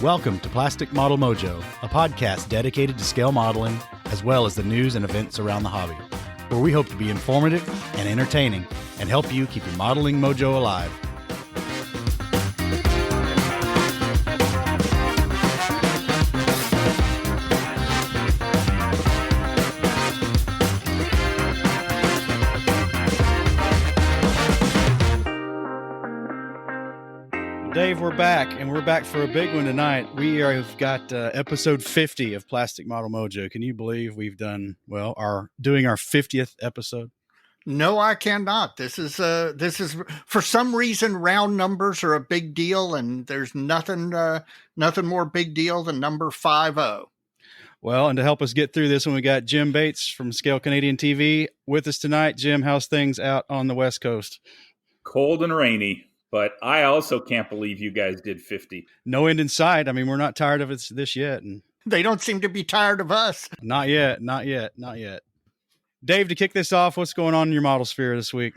Welcome to Plastic Model Mojo, a podcast dedicated to scale modeling, as well as the news and events around the hobby, where we hope to be informative and entertaining and help you keep your modeling mojo alive. Dave, we're back, and we're back for a big one tonight. We have got episode 50 of Plastic Model Mojo. Can you believe we've done, doing our 50th episode? No, I cannot. This is for some reason, round numbers are a big deal, and there's nothing more big deal than number 50. Well, and to help us get through this one, we got Jim Bates from Scale Canadian TV with us tonight. Jim, how's things out on the West Coast? Cold and rainy. But I also can't believe you guys did 50. No end in sight. I mean, we're not tired of this yet. And they don't seem to be tired of us. Not yet. Dave, to kick this off, what's going on in your model sphere this week?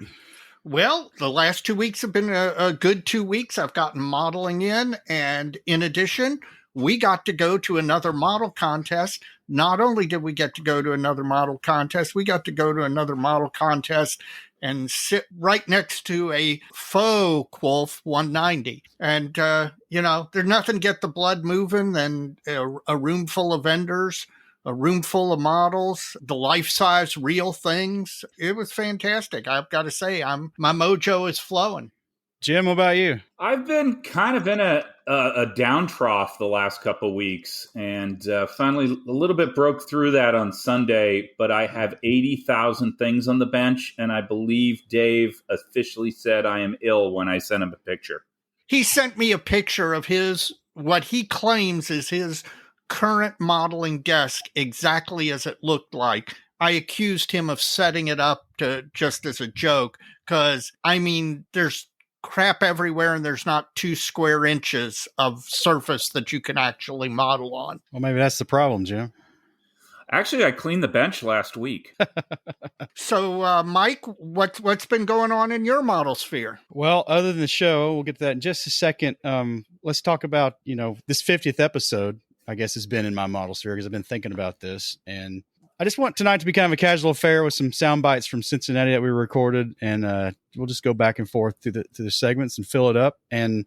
Well, the last 2 weeks have been a good 2 weeks. I've gotten modeling in. And in addition, we got to go to another model contest. Not only did we get to go to another model contest, we got to go to another model contest and sit right next to a faux Quolf 190. And, there's nothing get the blood moving than a room full of vendors, a room full of models, the life-size real things. It was fantastic. I've got to say, my mojo is flowing. Jim, what about you? I've been kind of in a down trough the last couple of weeks, and finally a little bit broke through that on Sunday, but I have 80,000 things on the bench, and I believe Dave officially said I am ill when I sent him a picture. He sent me a picture of what he claims is his current modeling desk, exactly as it looked like. I accused him of setting it up just as a joke, because, there's crap everywhere and there's not 2 square inches of surface that you can actually model on. Well, maybe that's the problem, Jim. Actually, I cleaned the bench last week. So, Mike, what's been going on in your model sphere? Well, other than the show, we'll get to that in just a second. Let's talk about, this 50th episode, I guess, has been in my model sphere because I've been thinking about this. And I just want tonight to be kind of a casual affair with some sound bites from Cincinnati that we recorded, and we'll just go back and forth through the segments and fill it up. And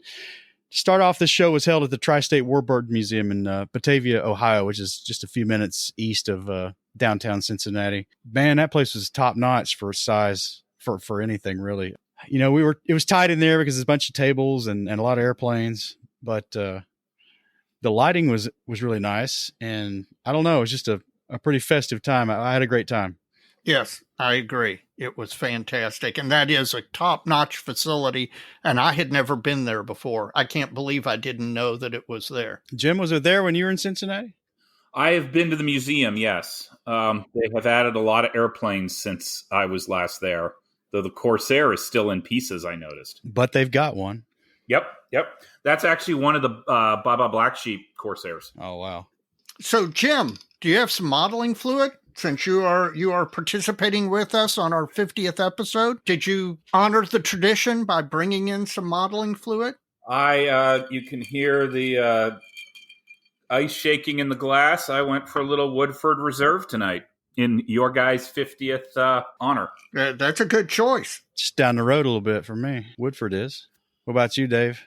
to start off, this show was held at the Tri-State Warbird Museum in Batavia, Ohio, which is just a few minutes east of downtown Cincinnati. Man, that place was top notch for size for anything really. It was tight in there because there's a bunch of tables and a lot of airplanes, but the lighting was really nice, and I don't know, it was just a pretty festive time. I had a great time. Yes, I agree. It was fantastic. And that is a top-notch facility, and I had never been there before. I can't believe I didn't know that it was there. Jim, was it there when you were in Cincinnati? I have been to the museum, yes. They have added a lot of airplanes since I was last there, though the Corsair is still in pieces, I noticed. But they've got one. Yep. That's actually one of the Baba Black Sheep Corsairs. Oh, wow. So, Jim, do you have some modeling fluid? Since you are participating with us on our 50th episode, did you honor the tradition by bringing in some modeling fluid? You can hear the ice shaking in the glass. I went for a little Woodford Reserve tonight in your guys' 50th honor. That's a good choice. Just down the road a little bit for me. Woodford is. What about you, Dave?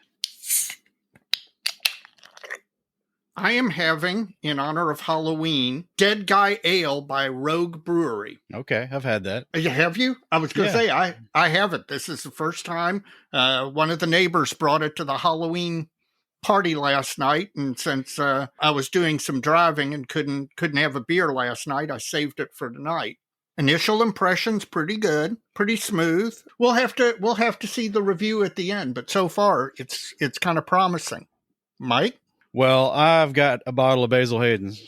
I am having, in honor of Halloween, Dead Guy Ale by Rogue Brewery. Okay, I've had that. Have you? I was going to say, I haven't. This is the first time. One of the neighbors brought it to the Halloween party last night, and since I was doing some driving and couldn't have a beer last night, I saved it for tonight. Initial impressions, pretty good, pretty smooth. We'll have to see the review at the end, but so far it's kind of promising. Mike? Well, I've got a bottle of Basil Hayden's.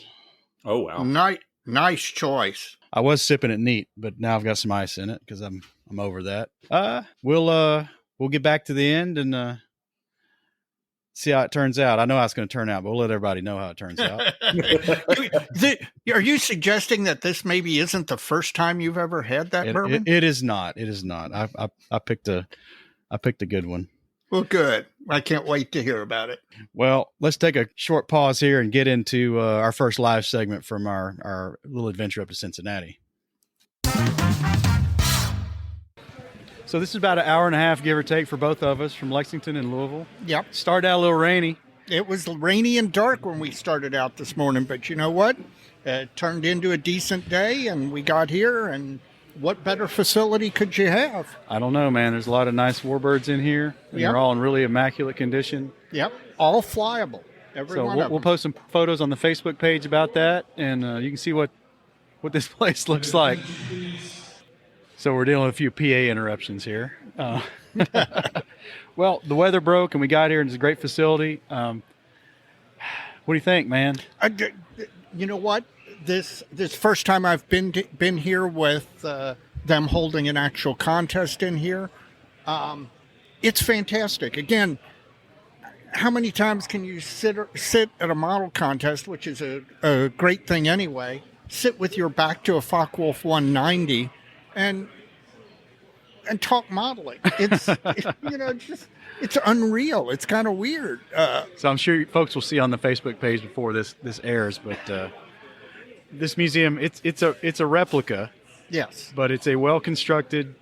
Oh, wow. Nice choice. I was sipping it neat, but now I've got some ice in it because I'm over that. We'll get back to the end and see how it turns out. I know how it's going to turn out, but we'll let everybody know how it turns out. Are you suggesting that this maybe isn't the first time you've ever had that bourbon? It is not. It is not. I picked a good one. Well, good. I can't wait to hear about it. Well, let's take a short pause here and get into our first live segment from our little adventure up to Cincinnati. So this is about an hour and a half, give or take, for both of us from Lexington and Louisville. Yep. Started out a little rainy. It was rainy and dark when we started out this morning, but you know what? It turned into a decent day, and we got here, and what better facility could you have? I don't know, man. There's a lot of nice warbirds in here, and they're all in really immaculate condition. Yep, all flyable. Every one of them. We'll post some photos on the Facebook page about that, and you can see what this place looks like. So we're dealing with a few PA interruptions here. Well, the weather broke, and we got here, and it's a great facility. What do you think, man? You know what? This first time I've been here with them holding an actual contest in here. It's fantastic. Again, how many times can you sit at a model contest, which is a great thing anyway, sit with your back to a Focke-Wulf 190 and talk modeling? It's it's unreal. It's kind of weird. So I'm sure folks will see on the Facebook page before this airs, but this museum, it's a replica. Yes, but it's a well constructed,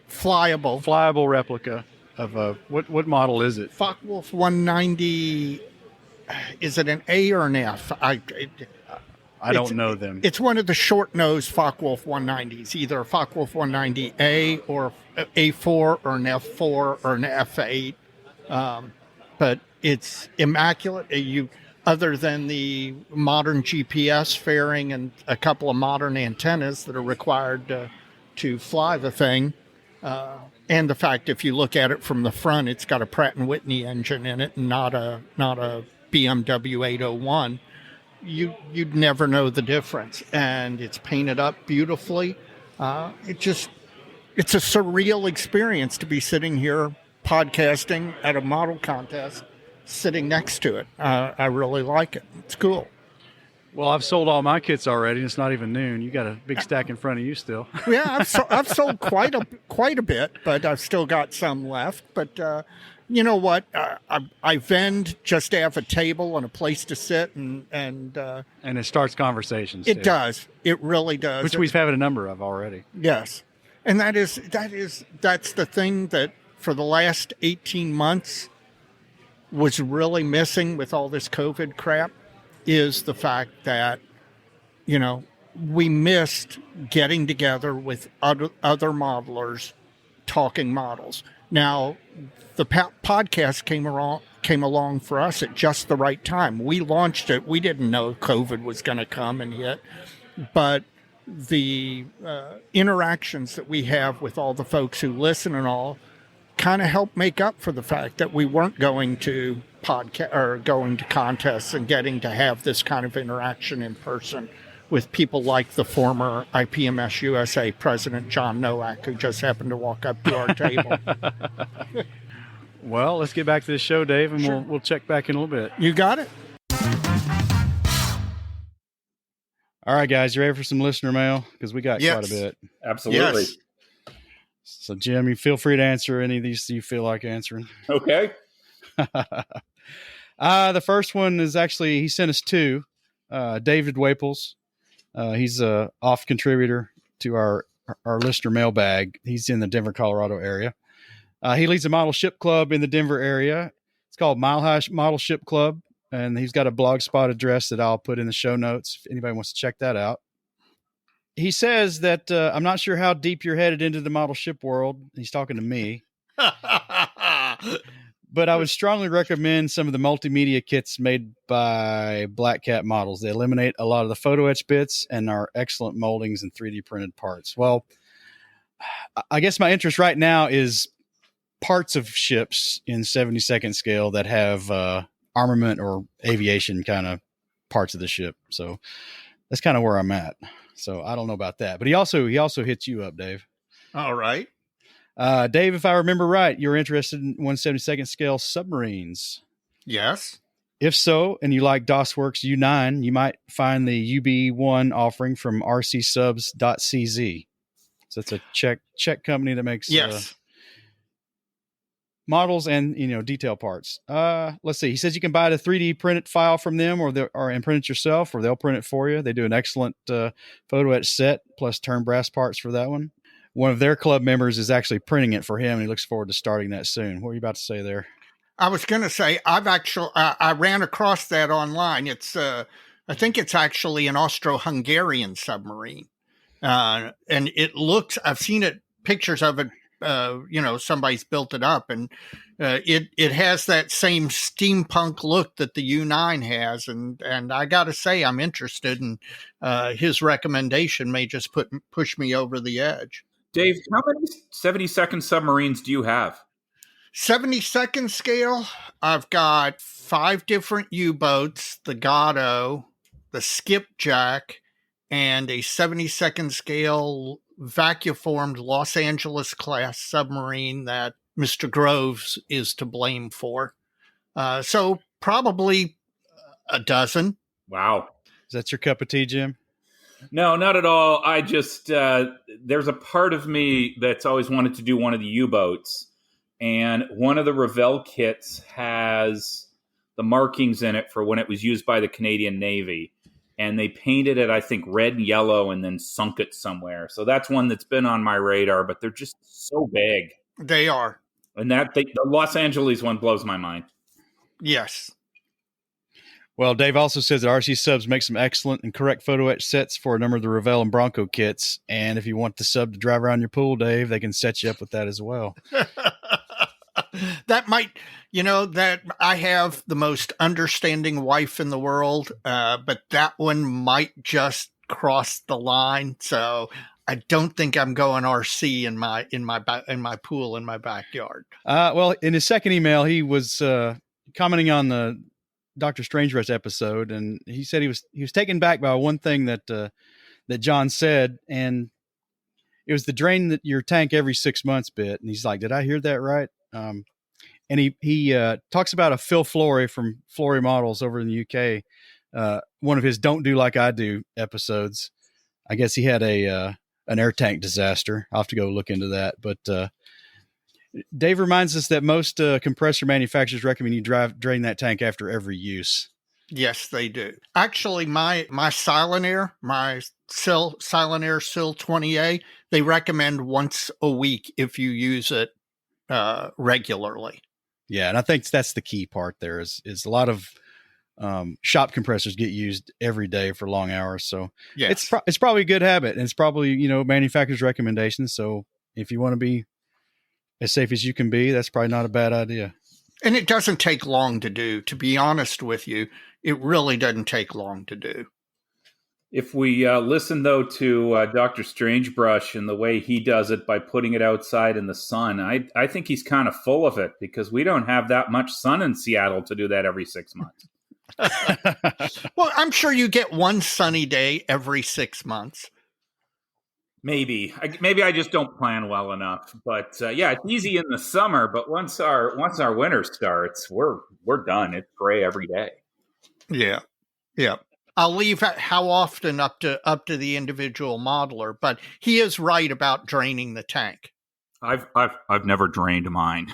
flyable replica of what model is it? Focke-Wulf 190. Is it an A or an F? I don't know them. It's one of the short nose Focke-Wulf 190s, either a Focke-Wulf 190A or A4 or an F4 or an F8. But it's immaculate. Other than the modern GPS fairing and a couple of modern antennas that are required to fly the thing, and the fact if you look at it from the front, it's got a Pratt & Whitney engine in it and not a BMW 801. You'd never know the difference, and it's painted up beautifully. It's a surreal experience to be sitting here podcasting at a model contest, sitting next to it. I really like it. It's cool. Well, I've sold all my kits already, and it's not even noon. You got a big stack in front of you still. Yeah, I've sold quite a bit, but I've still got some left. But you know what? I vend just to have a table and a place to sit, and it starts conversations. It does. It really does. Which we've had a number of already. Yes, and that's the thing that for the last 18 months was really missing with all this COVID crap, is the fact that we missed getting together with other modelers talking models. Now, the podcast came along for us at just the right time. We launched it. We didn't know COVID was going to come and hit, but the interactions that we have with all the folks who listen and all kind of help make up for the fact that we weren't going to podcast or going to contests and getting to have this kind of interaction in person with people like the former IPMS USA president, John Nowak, who just happened to walk up to our table. Well, let's get back to the show, Dave, and sure. we'll check back in a little bit. You got it. All right, guys, you ready for some listener mail? Because we got quite a bit. Absolutely. Yes. So, Jim, you feel free to answer any of these you feel like answering. Okay. The first one is actually, he sent us two. David Waples. He's a off contributor to our listener mailbag. He's in the Denver, Colorado area. He leads a model ship club in the Denver area. It's called Mile High Model Ship Club, and he's got a blog spot address that I'll put in the show notes if anybody wants to check that out. He says that I'm not sure how deep you're headed into the model ship world. He's talking to me. But I would strongly recommend some of the multimedia kits made by Black Cat Models. They eliminate a lot of the photo etch bits and are excellent moldings and 3D printed parts. Well, I guess my interest right now is parts of ships in 72nd scale that have armament or aviation kind of parts of the ship. So that's kind of where I'm at. So I don't know about that. But he also hits you up, Dave. All right. Dave, if I remember right, you're interested in 172nd scale submarines. Yes. If so, and you like DOSWorks U9, you might find the UB1 offering from rcsubs.cz. So it's a Czech company that makes models and detail parts. Let's see. He says you can buy the 3D printed file from them, and print it yourself, or they'll print it for you. They do an excellent photo etch set plus turn brass parts for that one. One of their club members is actually printing it for him, and he looks forward to starting that soon. What are you about to say there? I was going to say I ran across that online. It's I think it's actually an Austro-Hungarian submarine, and it looks. I've seen pictures of it. Somebody's built it up, and it has that same steampunk look that the U9 has, and I got to say I'm interested, and his recommendation may just push me over the edge. Dave, how many 72nd submarines do you have? 72nd scale, I've got 5 different U-boats, the Gatto, the Skipjack, and a 72nd scale vacuum-formed Los Angeles class submarine that Mr. Groves is to blame for. So probably a dozen. Wow. Is that your cup of tea, Jim? No, not at all. I just, there's a part of me that's always wanted to do one of the U-boats. And one of the Revell kits has the markings in it for when it was used by the Canadian Navy. And they painted it, I think, red and yellow and then sunk it somewhere. So that's one that's been on my radar, but they're just so big. They are. And the Los Angeles one blows my mind. Yes. Well, Dave also says that RC Subs make some excellent and correct photo etch sets for a number of the Revell and Bronco kits. And if you want the sub to drive around your pool, Dave, they can set you up with that as well. That might, that I have the most understanding wife in the world, but that one might just cross the line. So I don't think I'm going RC in my pool in my backyard. Well, in his second email, he was commenting on the Dr. Strangerush episode, and he said he was taken back by one thing that John said, and it was the drain that your tank every 6 months bit. And he's like, did I hear that right? And he talks about a Phil Flory from Flory Models over in the UK. One of his "Don't Do Like I Do" episodes. I guess he had an air tank disaster. I'll have to go look into that. But Dave reminds us that most compressor manufacturers recommend you drain that tank after every use. Yes, they do. Actually, my Silent-Air, my Silent-Air Sil 20A, they recommend once a week if you use it regularly. Yeah, and I think that's the key part there is a lot of shop compressors get used every day for long hours. So yes. It's probably a good habit, and it's probably, manufacturer's recommendations. So if you want to be as safe as you can be, that's probably not a bad idea. And it doesn't take long to do, to be honest with you. It really doesn't take long to do. If we listen, though, to Dr. Strangebrush and the way he does it by putting it outside in the sun, I think he's kind of full of it, because we don't have that much sun in Seattle to do that every 6 months. Well, I'm sure you get one sunny day every 6 months. Maybe I just don't plan well enough. But yeah, it's easy in the summer. But once our winter starts, we're done. It's gray every day. Yeah. I'll leave how often up to the individual modeler, but he is right about draining the tank. I've never drained mine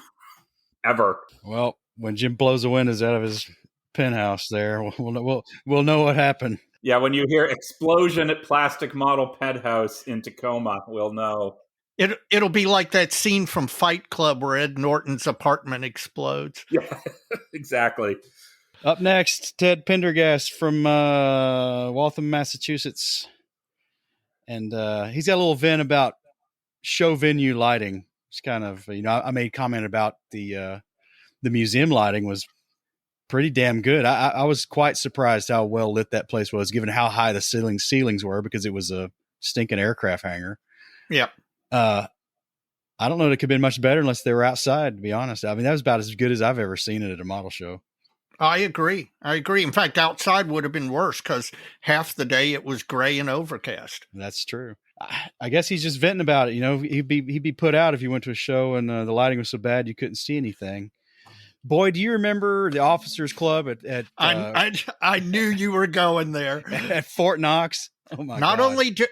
ever. Well, when Jim blows the windows out of his penthouse there, we'll know what happened. Yeah, when you hear explosion at plastic model penthouse in Tacoma, we'll know. It'll be like that scene from Fight Club where Ed Norton's apartment explodes. Yeah, exactly. Up next, Ted Pendergast from Waltham, Massachusetts. And he's got a little vent about show venue lighting. It's kind of, I made comment about the museum lighting was pretty damn good. I was quite surprised how well lit that place was, given how high the ceilings were, because it was a stinking aircraft hangar. Yep. I don't know that it could have been much better unless they were outside, to be honest. I mean, that was about as good as I've ever seen it at a model show. I agree. In fact, outside would have been worse, because half the day it was gray and overcast. That's true. I guess he's just venting about it. He'd be put out if you went to a show and the lighting was so bad you couldn't see anything. Boy, do you remember the Officers Club at I knew you were going there. At Fort Knox? Oh my God.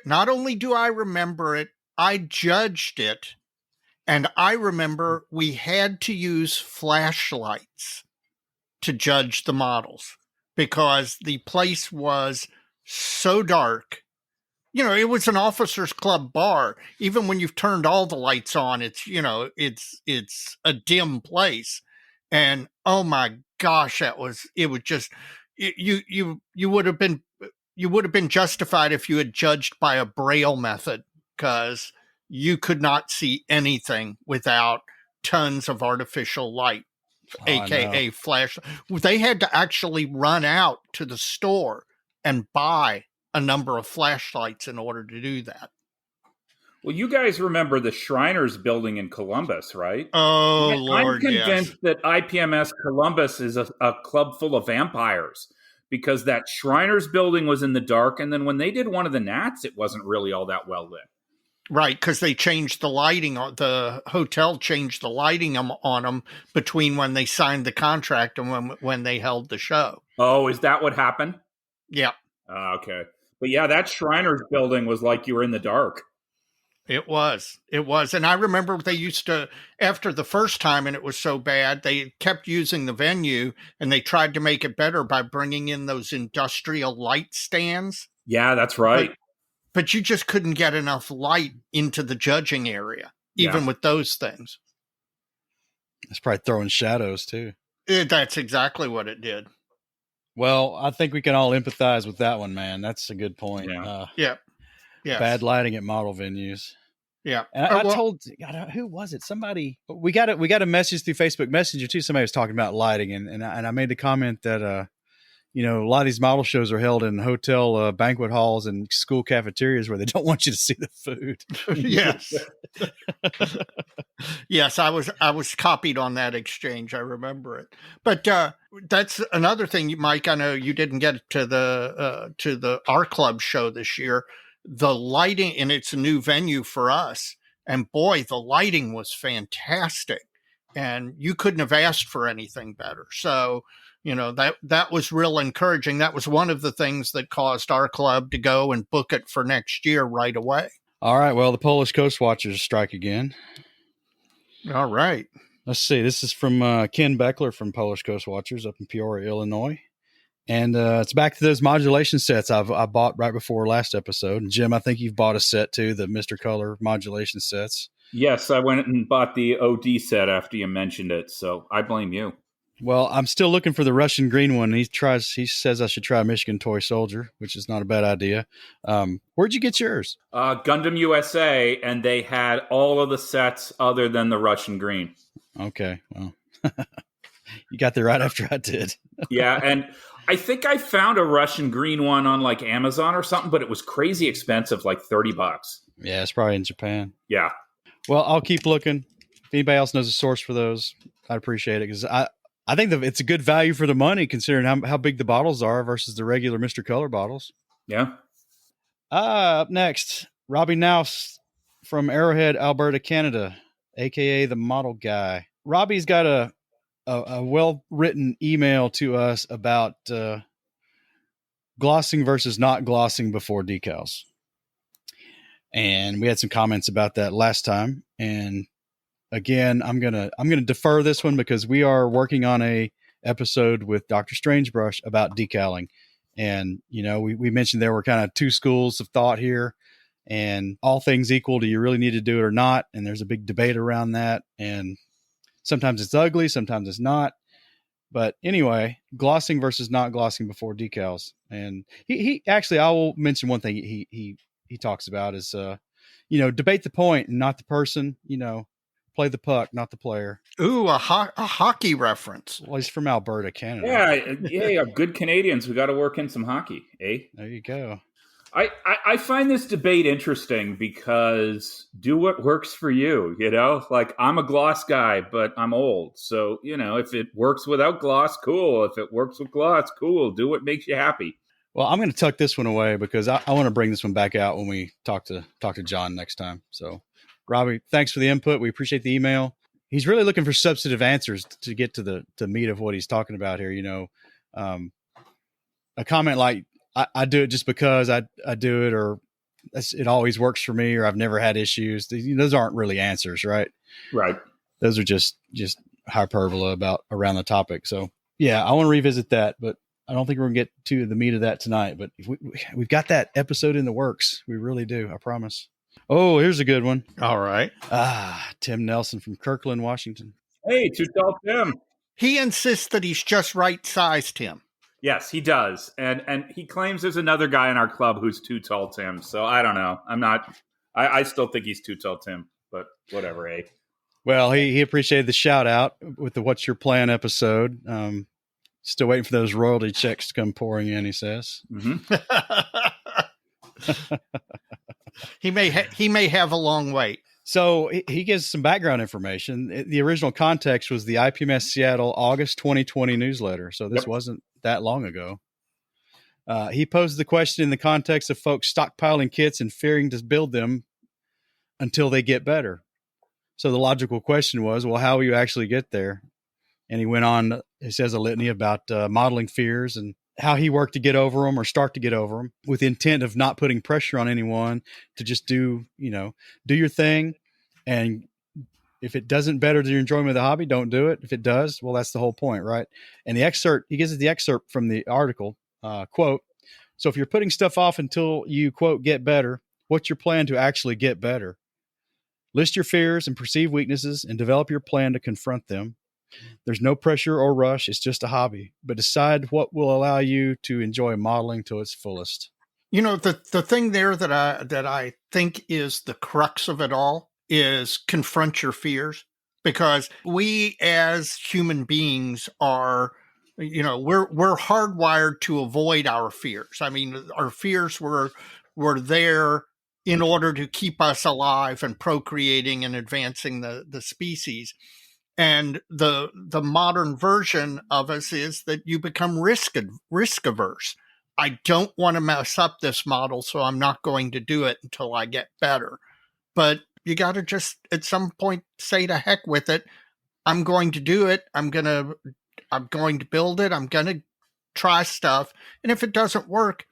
Not only do I remember it, I judged it And I remember we had to use flashlights to judge the models because the place was so dark. You know, it was an officers club bar. Even when you've turned all the lights on, it's, you know, it's a dim place. And oh my gosh, it was just, you would have been justified if you had judged by a Braille method, because you could not see anything without tons of artificial light, aka flash. They had to actually run out to the store and buy a number of flashlights in order to do that. Well, you guys remember the Shriners building in Columbus, right? Oh, I'm Lord, convinced yes. that IPMS Columbus is a club full of vampires, because that Shriners building was in the dark, and then when they did one of the Nats, it wasn't really all that well lit. Right, because they changed the lighting. The hotel changed the lighting on them between when they signed the contract and when they held the show. Oh, is that what happened? Yeah. Okay. But yeah, that Shriners building was like you were in the dark. It was. And I remember they used to, after the first time, and it was so bad, they kept using the venue, and they tried to make it better by bringing in those industrial light stands. Yeah, that's right. But you just couldn't get enough light into the judging area, even with those things. It's probably throwing shadows too. That's exactly what it did. Well, I think we can all empathize with that one, man. That's a good point. Yeah. Yes. Bad lighting at model venues. Yeah. And I told, who was it? Somebody, we got a message through Facebook Messenger too. Somebody was talking about lighting, and I made the comment that, you know, a lot of these model shows are held in hotel banquet halls and school cafeterias where they don't want you to see the food. Yes. Yes, I was copied on that exchange. I remember it. But that's another thing, Mike. I know you didn't get to the R Club show this year. The lighting, and it's a new venue for us. And boy, the lighting was fantastic, and you couldn't have asked for anything better. So, you know, that was real encouraging. That was one of the things that caused our club to go and book it for next year right away. All right. Well, the Polish Coast Watchers strike again. All right. Let's see. This is from Ken Beckler from Polish Coast Watchers up in Peoria, Illinois. And it's back to those modulation sets I bought right before last episode. And Jim, I think you've bought a set too, the Mr. Color modulation sets. Yes, I went and bought the OD set after you mentioned it, so I blame you. Well, I'm still looking for the Russian green one. He says I should try Michigan Toy Soldier, which is not a bad idea. Where'd you get yours? Gundam USA, and they had all of the sets other than the Russian green. Okay, well, you got there right after I did. Yeah, and I think I found a Russian green one on like Amazon or something, but it was crazy expensive, like $30. Yeah, it's probably in Japan. Yeah. Well, I'll keep looking. If anybody else knows a source for those, I'd appreciate it, because I think it's a good value for the money considering how big the bottles are versus the regular Mr. Color bottles. Yeah. Up next, Robbie Naus from Arrowhead, Alberta, Canada, a.k.a. the Model Guy. Robbie's got a well-written email to us about glossing versus not glossing before decals. And we had some comments about that last time. And again, I'm gonna defer this one because we are working on a episode with Dr. Strangebrush about decaling. And, you know, we mentioned there were kind of two schools of thought here, and all things equal, do you really need to do it or not? And there's a big debate around that. And sometimes it's ugly, sometimes it's not. But anyway, glossing versus not glossing before decals. And he actually, I will mention one thing he talks about is, you know, debate the point and not the person, you know, play the puck, not the player. Ooh, a hockey reference. Well, he's from Alberta, Canada. Yeah, good Canadians. We got to work in some hockey, eh? There you go. I find this debate interesting because do what works for you, you know? Like, I'm a gloss guy, but I'm old. So, you know, if it works without gloss, cool. If it works with gloss, cool. Do what makes you happy. Well, I'm going to tuck this one away because I want to bring this one back out when we talk to John next time. So, Robbie, thanks for the input. We appreciate the email. He's really looking for substantive answers to get to the meat of what he's talking about here. You know, a comment like, I do it just because I do it, or it always works for me, or I've never had issues. Those aren't really answers, right? Right. Those are just hyperbole around the topic. So yeah, I want to revisit that, but I don't think we're gonna get to the meat of that tonight. But we've got that episode in the works. We really do. I promise. Oh, here's a good one. All right. Tim Nelson from Kirkland, Washington. Hey, too tall Tim. He insists that he's just right sized him. Yes, he does. And he claims there's another guy in our club who's too tall Tim. So I don't know. I still think he's too tall Tim, but whatever, eh? Well, he appreciated the shout out with the What's Your Plan episode. Still waiting for those royalty checks to come pouring in, he says. Mm-hmm. He may have a long wait. So he gives some background information. The original context was the IPMS Seattle August 2020 newsletter. So this wasn't that long ago. He posed the question in the context of folks stockpiling kits and fearing to build them until they get better. So the logical question was, well, how will you actually get there? And he went on, he says a litany about modeling fears and how he worked to get over them or start to get over them with the intent of not putting pressure on anyone to just do your thing. And if it doesn't better your enjoyment of the hobby, don't do it. If it does, well, that's the whole point, right? And he gives us the excerpt from the article, quote, so if you're putting stuff off until you, quote, get better, what's your plan to actually get better? List your fears and perceived weaknesses and develop your plan to confront them. There's no pressure or rush. It's just a hobby, but decide what will allow you to enjoy modeling to its fullest. The thing there that I think is the crux of it all is confront your fears, because we as human beings are, we're hardwired to avoid our fears. I mean, our fears were there in order to keep us alive and procreating and advancing the species. And the modern version of us is that you become risk averse. I don't want to mess up this model, so I'm not going to do it until I get better. But you got to just at some point say to heck with it. I'm going to do it. I'm going to build it. I'm going to try stuff. And if it doesn't work,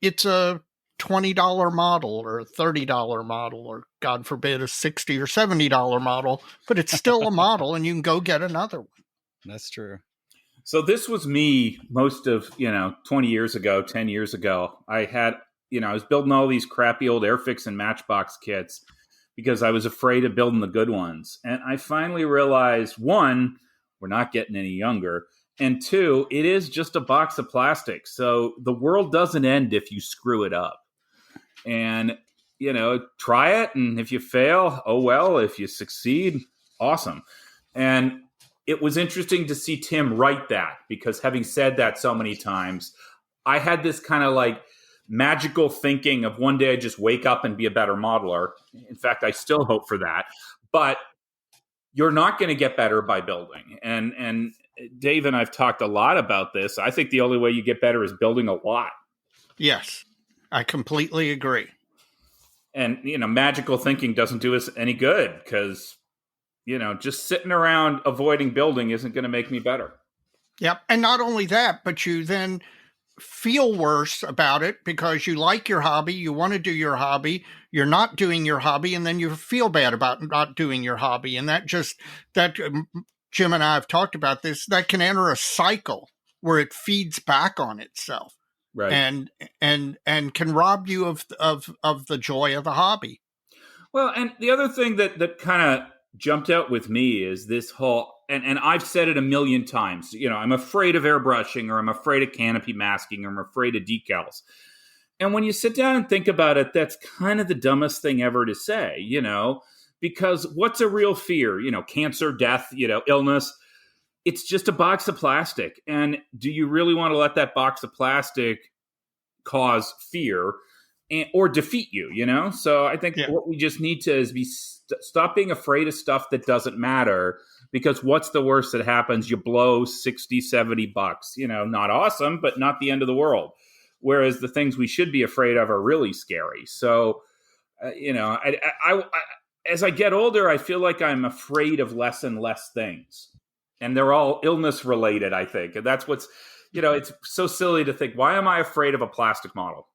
it's a $20 model or a $30 model, or God forbid, a $60 or $70 model, but it's still a model and you can go get another one. That's true. So this was me most of, 20 years ago, 10 years ago. I had, I was building all these crappy old Airfix and Matchbox kits because I was afraid of building the good ones. And I finally realized, one, we're not getting any younger. And two, it is just a box of plastic. So the world doesn't end if you screw it up. And, try it. And if you fail, oh, well, if you succeed, awesome. And it was interesting to see Tim write that, because having said that so many times, I had this kind of like magical thinking of one day I just wake up and be a better modeler. In fact, I still hope for that. But you're not going to get better by building. And Dave and I've talked a lot about this. I think the only way you get better is building a lot. Yes, I completely agree. And, magical thinking doesn't do us any good, because, just sitting around avoiding building isn't going to make me better. Yep. And not only that, but you then feel worse about it because you like your hobby, you want to do your hobby, you're not doing your hobby, and then you feel bad about not doing your hobby. And that Jim and I have talked about this, that can enter a cycle where it feeds back on itself. Right. And can rob you of the joy of the hobby. Well, and the other thing that kind of jumped out with me is this whole, and I've said it a million times, I'm afraid of airbrushing, or I'm afraid of canopy masking, or I'm afraid of decals. And when you sit down and think about it, that's kind of the dumbest thing ever to say, because what's a real fear? Cancer, death, illness. It's just a box of plastic. And do you really want to let that box of plastic cause fear or defeat you, So I think what we just need to is stop being afraid of stuff that doesn't matter, because what's the worst that happens? You blow 60, 70 bucks, not awesome, but not the end of the world. Whereas the things we should be afraid of are really scary. So, I as I get older, I feel like I'm afraid of less and less things. And they're all illness related, I think. And that's what's, it's so silly to think, why am I afraid of a plastic model?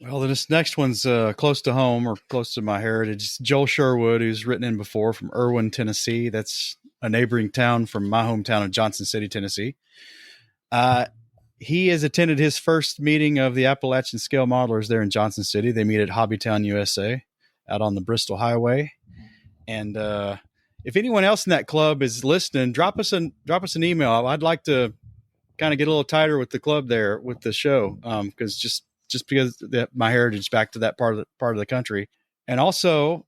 Well, this next one's close to home or close to my heritage. It's Joel Sherwood, who's written in before from Irwin, Tennessee. That's a neighboring town from my hometown of Johnson City, Tennessee. He has attended his first meeting of the Appalachian Scale Modelers there in Johnson City. They meet at Hobbytown, USA, out on the Bristol Highway. And if anyone else in that club is listening, drop us an email. I'd like to kind of get a little tighter with the club there with the show, because just because my heritage back to that part of the country. And also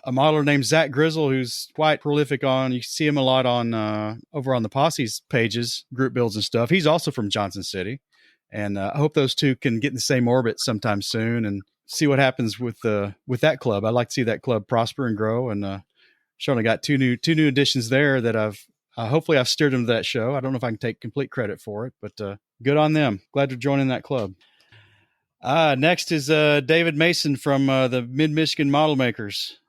a modeler named Zach Grizzle, who's quite prolific you see him a lot on over on the Posse's pages, group builds and stuff. He's also from Johnson City. And I hope those two can get in the same orbit sometime soon and see what happens with that club. I'd like to see that club prosper and grow. And certainly got two new additions there that hopefully I've steered them to that show. I don't know if I can take complete credit for it, but good on them. Glad to join in that club. Next is David Mason from the Mid-Michigan Model Makers.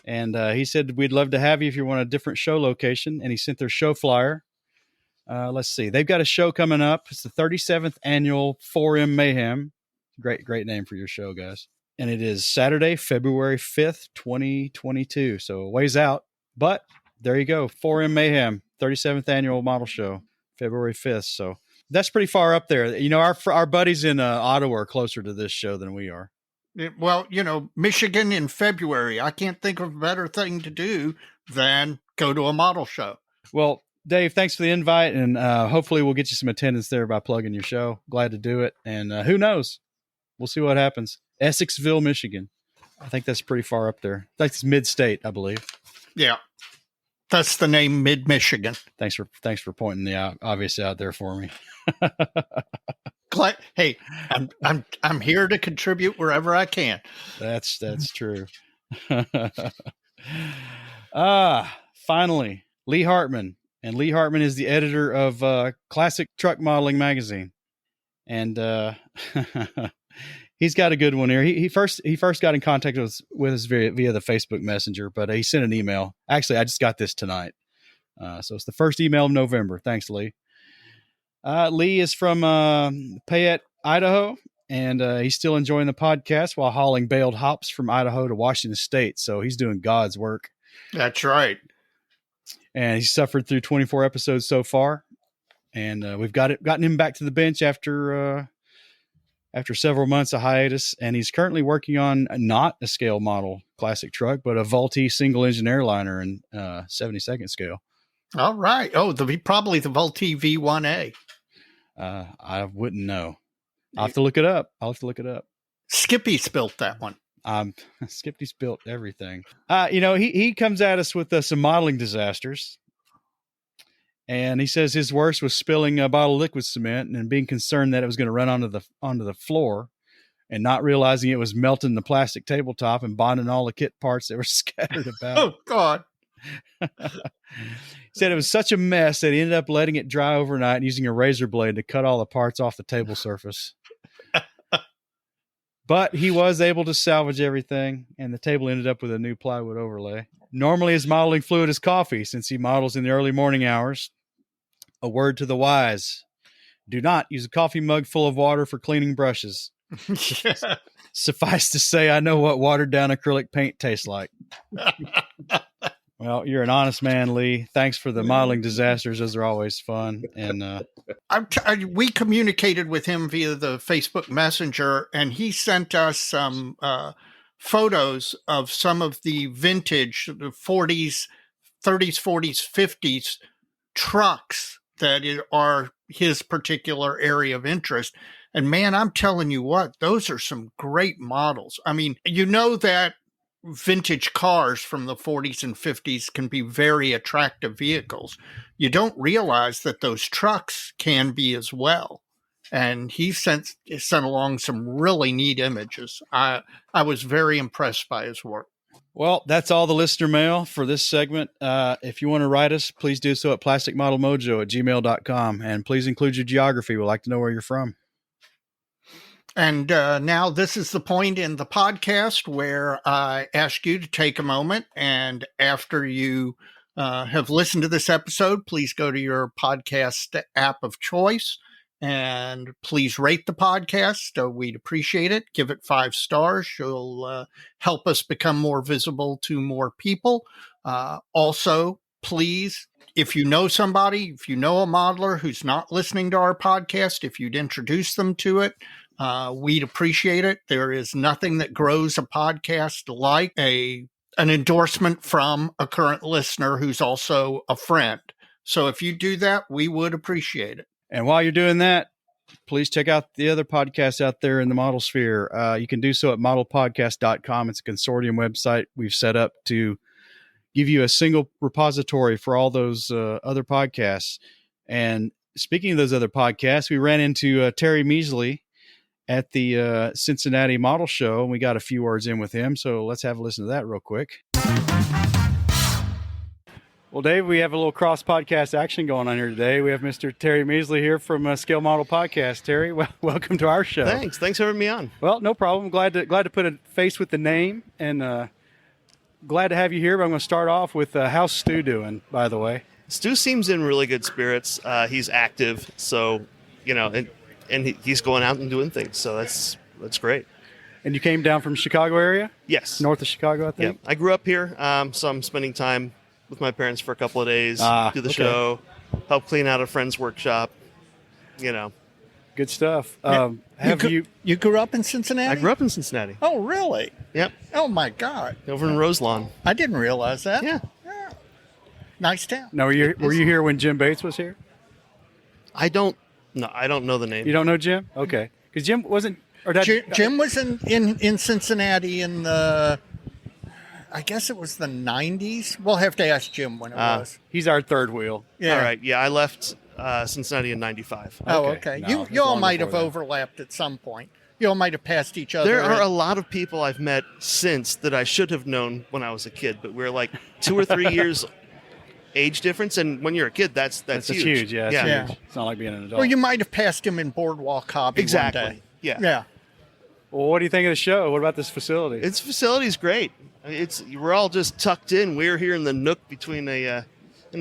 And he said, we'd love to have you if you want a different show location. And he sent their show flyer. Let's see. They've got a show coming up. It's the 37th annual 4M Mayhem. Great name for your show, guys. And it is Saturday, February 5th, 2022. So a ways out. But there you go. 4M Mayhem, 37th annual model show, February 5th. So that's pretty far up there. You know, our buddies in Ottawa are closer to this show than we are. Well, Michigan in February, I can't think of a better thing to do than go to a model show. Well, Dave, thanks for the invite. And hopefully we'll get you some attendance there by plugging your show. Glad to do it. And who knows? We'll see what happens. Essexville, Michigan. I think that's pretty far up there. That's mid-state, I believe. Yeah. That's the name, Mid-Michigan. Thanks for pointing the obvious out there for me. Hey, I'm here to contribute wherever I can. That's true. Finally, Lee Hartman. And Lee Hartman is the editor of Classic Truck Modeling Magazine. And he's got a good one here. He first got in contact with us via the Facebook Messenger, but he sent an email. Actually, I just got this tonight. So it's the first email of November. Thanks, Lee. Lee is from Payette, Idaho, and he's still enjoying the podcast while hauling baled hops from Idaho to Washington State. So he's doing God's work. That's right. And he's suffered through 24 episodes so far. And we've gotten him back to the bench after several months of hiatus. And he's currently working on not a scale model classic truck, but a Vultee single engine airliner in 72nd scale. All right. Oh, probably the Vultee V1A. I wouldn't know. I'll have to look it up. Skippy's built that one. Skippy's built everything. He comes at us with some modeling disasters. And he says his worst was spilling a bottle of liquid cement and being concerned that it was going to run onto the floor and not realizing it was melting the plastic tabletop and bonding all the kit parts that were scattered about. Oh, God. He said it was such a mess that he ended up letting it dry overnight and using a razor blade to cut all the parts off the table surface. But he was able to salvage everything, and the table ended up with a new plywood overlay. Normally his modeling fluid is coffee since he models in the early morning hours. A word to the wise. Do not use a coffee mug full of water for cleaning brushes. Yeah. Suffice to say, I know what watered down acrylic paint tastes like. Well, you're an honest man, Lee. Thanks for the modeling disasters. Those are always fun. And we communicated with him via the Facebook Messenger, and he sent us some photos of some of the vintage, the 40s, 30s, 40s, 50s trucks that are his particular area of interest. And man, I'm telling you what, those are some great models. I mean, that vintage cars from the 40s and 50s can be very attractive vehicles. You don't realize that those trucks can be as well. And he sent along some really neat images. I was very impressed by his work. Well, that's all the listener mail for this segment. If you want to write us, please do so at plasticmodelmojo@gmail.com. And please include your geography. We'd like to know where you're from. And now this is the point in the podcast where I ask you to take a moment, and after you have listened to this episode, please go to your podcast app of choice And please rate the podcast. We'd appreciate it. Give it 5 stars. You'll help us become more visible to more people. Also, please, if you know somebody, if you know a modeler who's not listening to our podcast, if you'd introduce them to it, we'd appreciate it. There is nothing that grows a podcast like an endorsement from a current listener who's also a friend. So if you do that, we would appreciate it. And while you're doing that, please check out the other podcasts out there in the model sphere. You can do so at modelpodcast.com. It's a consortium website we've set up to give you a single repository for all those other podcasts. And speaking of those other podcasts, we ran into Terry Measley at the Cincinnati Model Show, and we got a few words in with him. So let's have a listen to that real quick. Well, Dave, we have a little cross-podcast action going on here today. We have Mr. Terry Measley here from Scale Model Podcast. Terry, welcome to our show. Thanks for having me on. Well, no problem. Glad to put a face with the name, and glad to have you here. But I'm going to start off with how's Stu doing, by the way? Stu seems in really good spirits. He's active, so and he's going out and doing things. So that's great. And you came down from Chicago area? Yes, North of Chicago, I think. Yeah, I grew up here, so I'm spending time with my parents for a couple of days. Do the show, help clean out a friend's workshop. Good stuff. Yeah. You grew up in Cincinnati? I grew up in Cincinnati. Oh, really? Yep. Oh, my God. Over in Roselawn. I didn't realize that. Yeah. Nice town. Now, were you here when Jim Bates was here? I don't know the name. You don't know Jim? Okay. Because Jim wasn't... Jim was in Cincinnati in the... I guess it was the 90s. We'll have to ask Jim when it was. He's our third wheel. Yeah. All right. Yeah, I left Cincinnati in 95. Oh, okay. No, you all might have overlapped at some point. You all might have passed each other. There are a lot of people I've met since that I should have known when I was a kid, but we're like 2 or 3 years age difference, and when you're a kid, that's huge. It's huge, yeah. Yeah. Huge. It's not like being an adult. Or you might have passed him in Boardwalk Hobby Exactly. one day. Yeah. Yeah. Well, what do you think of the show? What about this facility? Its facility's great. We're all just tucked in. We're here in the nook between a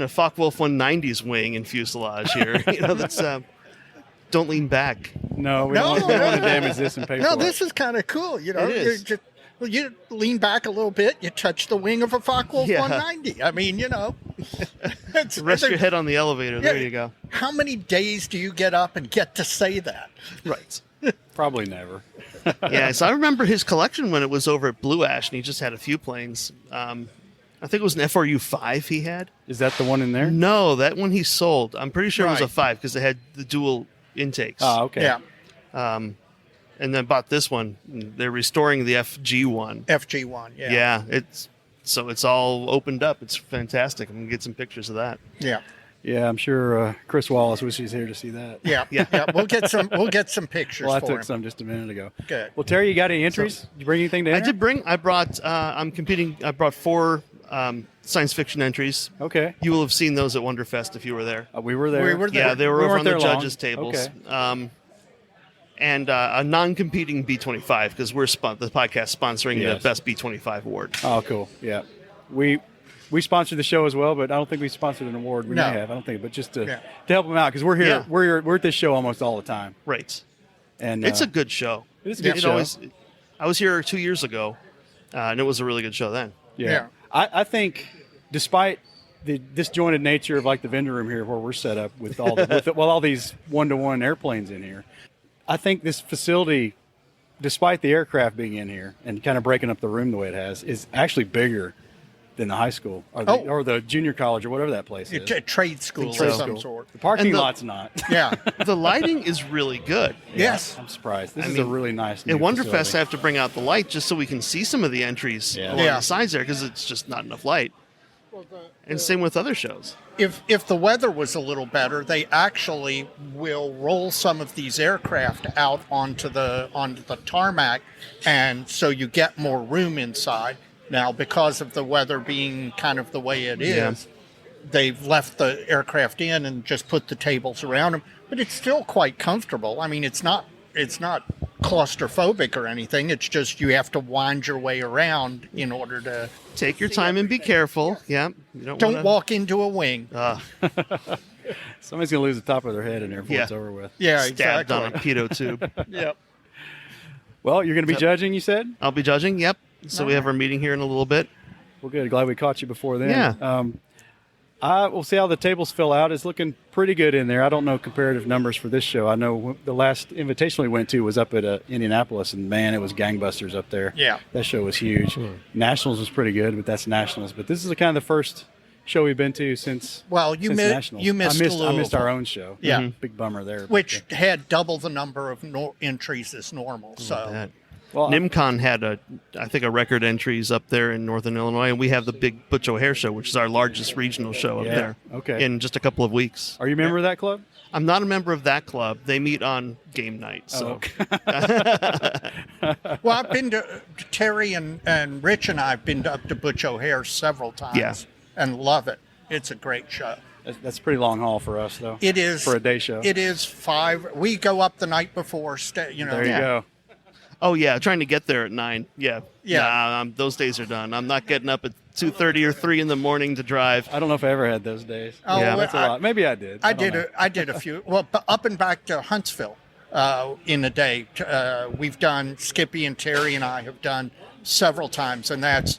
Focke-Wulf 190's wing and fuselage here. That's don't lean back. No, we don't want to damage this and pay for it. No, this is kind of cool. It is. You lean back a little bit, you touch the wing of a Focke-Wulf 190. I mean, Rest your head on the elevator. There you go. How many days do you get up and get to say that? Right. Probably never. Yeah, so I remember his collection when it was over at Blue Ash, and he just had a few planes. I think it was an FRU 5 he had. Is that the one in there? No, that one he sold. I'm pretty sure it was a 5 because it had the dual intakes. Oh, okay. Yeah. And then bought this one. They're restoring the FG1. FG1, yeah. Yeah, it's all opened up. It's fantastic. I'm going to get some pictures of that. Yeah. Yeah, I'm sure Chris Wallace wishes he's here to see that. Yeah. We'll get some pictures Well, I for took him. some just a minute ago. Good. Well, Terry, you got any entries? Did you bring anything to enter? I did bring. I brought. I'm competing. I brought 4 science fiction entries. Okay. You will have seen those at Wonderfest if you were there. We were there. We were there. Yeah, they were We over weren't on the there long. judges' tables. Okay. And a non-competing B25 because we're the podcast sponsoring Yes. the best B25 award. Oh, cool. Yeah. We sponsored the show as well, but I don't think we sponsored an award. We No. may have. I don't think, but just to help them out because we're here. Yeah. We're at this show almost all the time, Right. and It's a good show. it's a good show. I was here 2 years ago, and it was a really good show then. Yeah. I think despite the disjointed nature of like the vendor room here where we're set up with all all these one-to-one airplanes in here, I think this facility, despite the aircraft being in here and kind of breaking up the room the way it has, is actually bigger than the high school or the junior college or whatever that place is. Trade school Trade of some school. sort. The parking And the- lot's not. Yeah. The lighting is really good. Yes. I'm surprised. This I is a mean, really nice At new Wonderfest, facility. I have to bring out the light just so we can see some of the entries along Yeah. the sides there because it's just not enough light. And same with other shows. If the weather was a little better, they actually will roll some of these aircraft out onto the tarmac, and so you get more room inside. Now, because of the weather being kind of the way it is, they've left the aircraft in and just put the tables around them. But it's still quite comfortable. I mean, it's not claustrophobic or anything. It's just you have to wind your way around in order to Take your time and be careful. Yeah. You don't wanna- walk into a wing. Somebody's gonna lose the top of their head in there before Yeah. it's over with. Yeah, Stabbed exactly. on a pedo tube. Yep. Well, you're gonna be Yep. judging, you said? I'll be judging. Yep. So we have our meeting here in a little bit. Well, good. Glad we caught you before then. Yeah. We'll see how the tables fill out. It's looking pretty good in there. I don't know comparative numbers for this show. I know the last invitation we went to was up at Indianapolis, and man, it was gangbusters up there. Yeah. That show was huge. Nationals was pretty good, but that's Nationals. But this is kind of the first show we've been to since Well, you since missed. Nationals. You missed. I missed Louisville, our own show. Yeah. Big bummer there. but, which had double the number of entries as normal. So That. well, NimCon had I think a record entries up there in Northern Illinois, and we have the big Butch O'Hare show, which is our largest regional show up Yeah, there. okay. In just a couple of weeks. are you a member of that club? I'm not a member of that club. They meet on game night. So well, I've been to Terry and Rich and I've been up to Butch O'Hare several times. Yeah. And love it. It's a great show. That's a pretty long haul for us, though. It is for a day show. It is 5. We go up the night before. There you Yeah. go. oh yeah, trying to get there at 9. Yeah. Yeah. Nah, those days are done. I'm not getting up at 2:30 or 3 in the morning to drive. I don't know if I ever had those days. Oh, Yeah. That's a lot. Maybe I did. I don't know. did a few. Well, up and back to Huntsville in a day. We've done, Skippy and Terry and I have done several times, and that's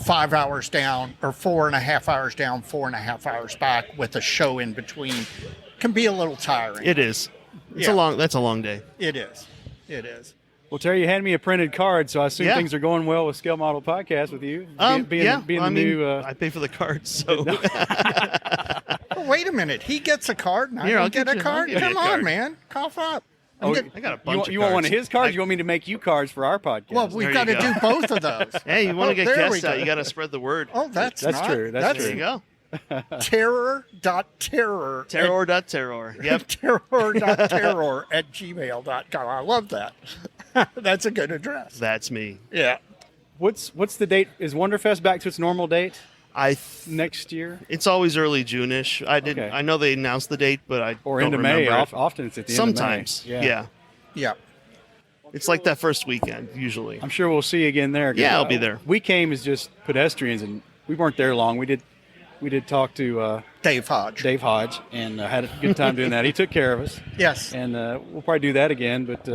5 hours down or 4.5 hours down, 4.5 hours back with a show in between. Can be a little tiring. It is. Yeah. That's a long day. It is. It is. Well, Terry, you handed me a printed card, so I assume Yeah. things are going well with Scale Model Podcast with you. Being yeah. the I mean, new. I pay for the cards, so Oh, wait a minute. He gets a card and I Here, don't I'll get get a you- card? I'll give you Come a on, card. man. Cough up. Oh, I got a bunch of you want one of cards. his cards? You want me to make you cards for our podcast? Well, we've There got you to go. do both of those. hey, you want to get there we guests out? go. You got to spread the word. Oh, that's true. That's There true. you go. Terror.terror. Terror.terror. Yep. Terror.terror at gmail.com. I love that. That's a good address. That's me. Yeah. What's the date? Is Wonderfest back to its normal date next year? It's always early June-ish. Okay. I know they announced the date, but I Or don't into May? remember it. Often it's at the Sometimes. end of May. Yeah. Yeah. It's like that first weekend usually. I'm sure we'll see you again there. Yeah, I'll be there. We came as just pedestrians, and we weren't there long. We did talk to Dave Hodge. Dave Hodge, and had a good time doing that. He took care of us, Yes. and we'll probably do that again. But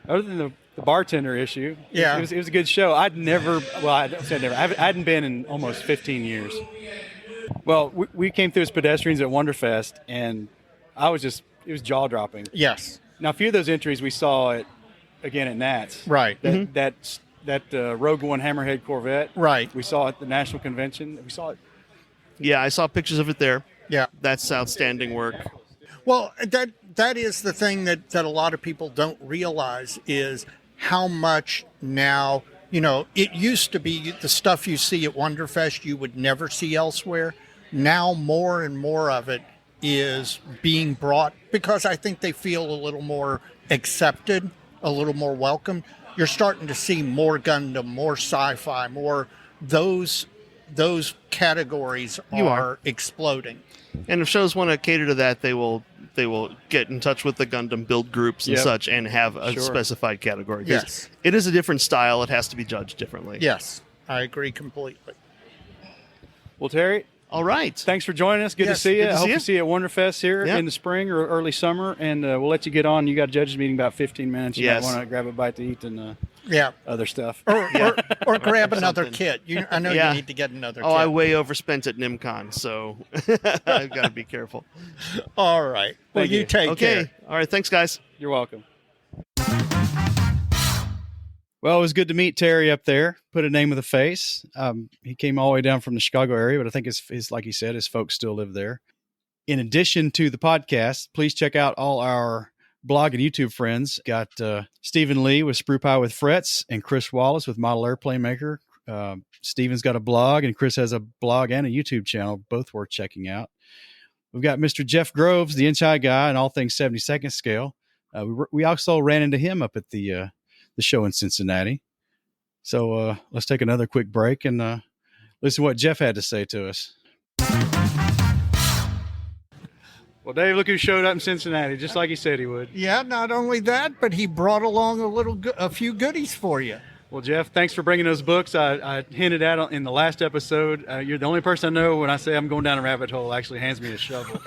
other than the bartender issue, Yeah. it was a good show. I'd never, well, I said never. I hadn't been in almost 15 years. Well, we came through as pedestrians at Wonderfest, and it was jaw dropping. Yes. Now, a few of those entries we saw again at Nats. Right. That Rogue One Hammerhead Corvette. Right. We saw it at the National Convention. We saw it. Yeah, I saw pictures of it there. Yeah. That's outstanding work. Well, that is the thing that a lot of people don't realize is how much now, it used to be the stuff you see at Wonderfest you would never see elsewhere. Now more and more of it is being brought because I think they feel a little more accepted, a little more welcome. You're starting to see more Gundam, more sci-fi, more those categories are exploding. And if shows want to cater to that, they will get in touch with the Gundam build groups and Yep. such and have a Sure. specified category. 'Cause Yes. It is a different style. It has to be judged differently. Yes, I agree completely. Well, Terry, All right. thanks for joining us. Good to Yes, see you. good to I hope see you. to see you at Wonderfest here Yep. in the spring or early summer, and we'll let you get on. You got a judges meeting about 15 minutes. You Yes. might want to grab a bite to eat and Yeah. other stuff. Or grab another Something. kit. I know Yeah. you need to get another Oh, kit. I way overspent at NimCon, so I've got to be careful. All right. Well, Thank you you. take Okay. care. All right. Thanks, guys. You're welcome. Well, it was good to meet Terry up there. Put a name with a face. He came all the way down from the Chicago area, but I think his like he said, his folks still live there. In addition to the podcast, please check out all our blog and YouTube friends. Got Stephen Lee with Sprue Pie with Frets and Chris Wallace with Model Airplane Maker. Stephen's got a blog and Chris has a blog and a YouTube channel, both worth checking out. We've got Mr. Jeff Groves, the Inside Guy, and all things 72nd scale. We also ran into him up at the show in Cincinnati. So let's take another quick break and listen to what Jeff had to say to us. Well, Dave, look who showed up in Cincinnati, just like he said he would. Yeah, not only that, but he brought along a few goodies for you. Well, Jeff, thanks for bringing those books. I hinted at in the last episode. You're the only person I know when I say I'm going down a rabbit hole actually hands me a shovel.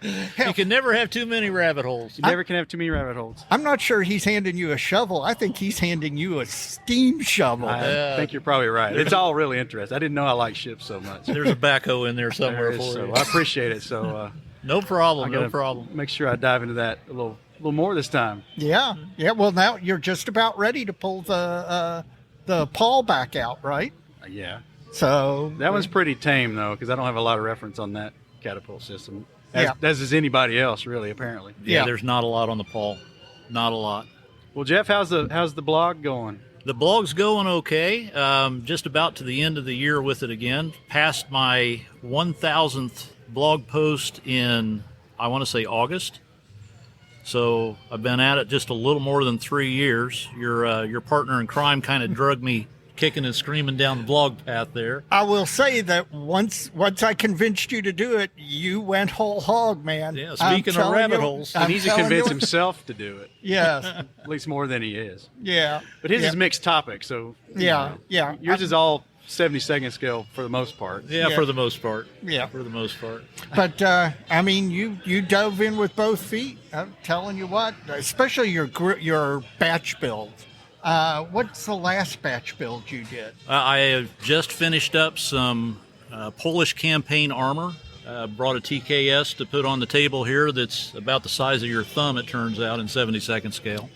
You can never have too many rabbit holes. You never can have too many rabbit holes. I'm not sure he's handing you a shovel. I think he's handing you a steam shovel. I think you're probably right. It's all really interesting. I didn't know I liked ships so much. There's a backhoe in there somewhere There is, for so you. I appreciate it. So No problem. I No gotta problem. make sure I dive into that a little more this time. Yeah. Well, now you're just about ready to pull the pawl back out, right? Yeah. So That one's pretty tame, though, because I don't have a lot of reference on that catapult system. As does anybody else, really, apparently. Yeah, there's not a lot on the Paul. Not a lot. Well, Jeff, how's the blog going? The blog's going okay. Just about to the end of the year with it again. Passed my 1,000th blog post in, I want to say, August. So I've been at it just a little more than 3 years. Your partner in crime kind of drug me kicking and screaming down the blog path there. I will say that once I convinced you to do it, you went whole hog, man. Yeah, speaking of rabbit holes. He needs to convince himself to do it. Yes. At least more than he is. Yeah. But his is mixed topic, so Yeah. yours is all 70-second scale for the most part. Yeah, Yeah. for the most part. Yeah. For the most part. But I mean, you dove in with both feet. I'm telling you what, especially your batch build. What's the last batch build you did? I have just finished up some Polish campaign armor. Brought a TKS to put on the table here that's about the size of your thumb, it turns out, in 70-second scale.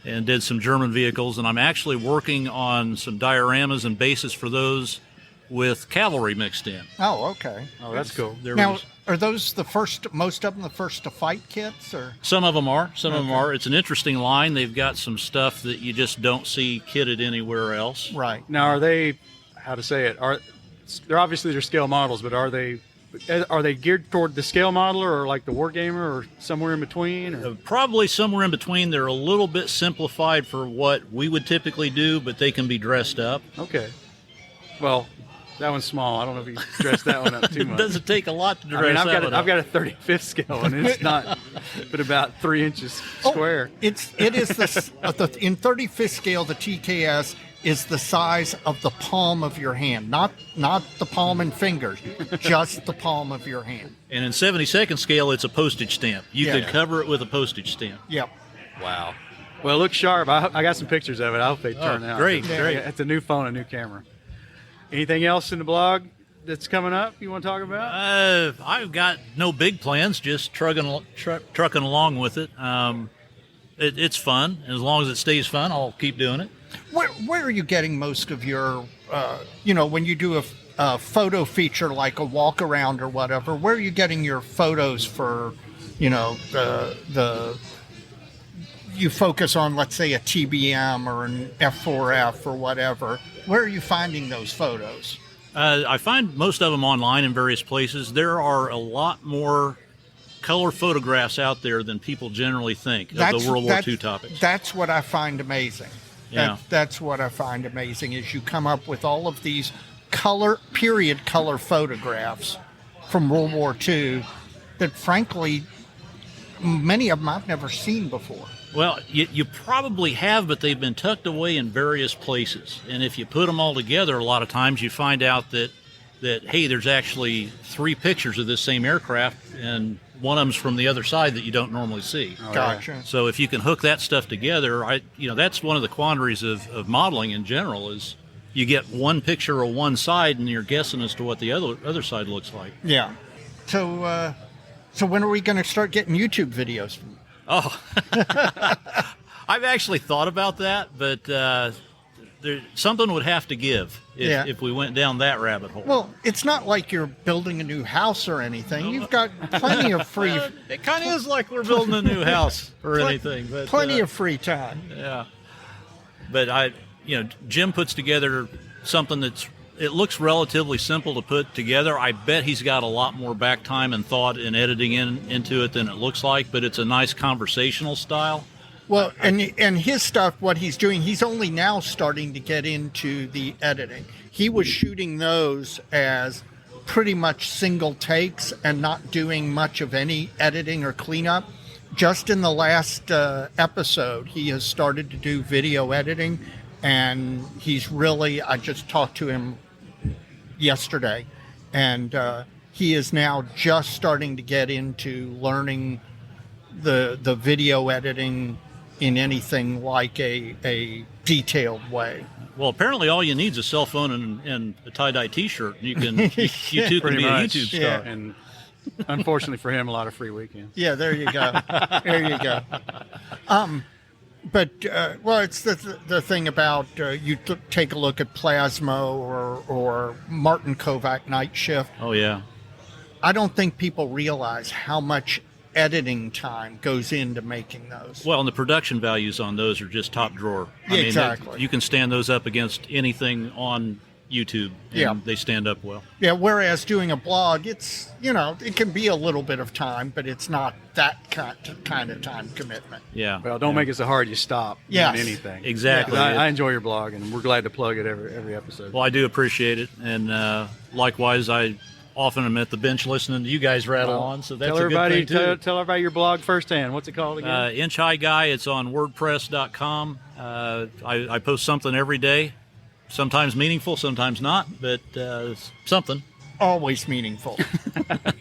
And did some German vehicles. And I'm actually working on some dioramas and bases for those with cavalry mixed in. Oh, okay. Oh, that's cool. Now, are those most of them the first to fight kits, or? Some of them are. Some of them are. It's an interesting line. They've got some stuff that you just don't see kitted anywhere else. Right. Now, are they, how to say it? They're obviously they're scale models, but are they geared toward the scale modeler or like the wargamer or somewhere in between? Or? Probably somewhere in between. They're a little bit simplified for what we would typically do, but they can be dressed up. Okay. Well, that one's small. I don't know if you dressed that one up too much. It doesn't take a lot to dress I mean, that one up. I've got a 35th scale, and it's not but about 3 inches square. It is in 35th scale. The TKS is the size of the palm of your hand, not the palm and fingers, just the palm of your hand. And in 70-second scale, it's a postage stamp. You could cover it with a postage stamp. Yep. Wow. Well, it looks sharp. I got some pictures of it. I hope they turn out. Great. It's a new phone, a new camera. Anything else in the blog that's coming up you want to talk about? I've got no big plans, just trucking along with it. It's fun. As long as it stays fun, I'll keep doing it. Where are you getting most of your, when you do a photo feature like a walk around or whatever, where are you getting your photos for, you focus on, let's say, a TBM or an F4F or whatever. Where are you finding those photos? I find most of them online in various places. There are a lot more color photographs out there than people generally think of the World War II topics. That's what I find amazing. Yeah. That's what I find amazing is you come up with all of these period color photographs from World War II that, frankly, many of them I've never seen before. Well, you probably have, but they've been tucked away in various places. And if you put them all together, a lot of times you find out that hey, there's actually 3 pictures of this same aircraft, and one of them's from the other side that you don't normally see. Oh, gotcha. So if you can hook that stuff together, that's one of the quandaries of modeling in general is you get one picture of one side and you're guessing as to what the other side looks like. Yeah. So when are we going to start getting YouTube videos? Oh, I've actually thought about that, but something would have to give if we went down that rabbit hole. Well, it's not like you're building a new house or anything. You've got plenty of free... It kind of is like we're building a new house or anything. But plenty of free time. Yeah. But Jim puts together something it looks relatively simple to put together. I bet he's got a lot more back time and thought and editing into it than it looks like, but it's a nice conversational style. Well, and his stuff, what he's doing, he's only now starting to get into the editing. He was shooting those as pretty much single takes and not doing much of any editing or cleanup. just in the last episode, he has started to do video editing, and he's really, I just talked to him yesterday, and he is now just starting to get into learning the video editing in anything like a detailed way. Well, apparently all you need is a cell phone and a tie-dye T-shirt. You can you two can Pretty be much. a YouTube star. Yeah. And unfortunately for him, a lot of free weekends. Yeah, there you go. There you go. But well, it's the thing about you take a look at Plasmo or Martin Kovac Night Shift. Oh yeah. I don't think people realize how much editing time goes into making those. Well, and the production values on those are just top drawer. Exactly. You can stand those up against anything on YouTube, and they stand up well. Yeah, whereas doing a blog, it's, it can be a little bit of time, but it's not that kind of time commitment. Yeah. Well, don't make it so hard you stop Yes. doing anything. Exactly. I enjoy your blog, and we're glad to plug it every episode. Well, I do appreciate it, and likewise, I often am at the bench listening to you guys rattle on, so that's tell a good thing too. Tell everybody your blog firsthand. What's it called again? Inch High Guy. It's on WordPress.com. I post something every day, sometimes meaningful, sometimes not, but something. Always meaningful.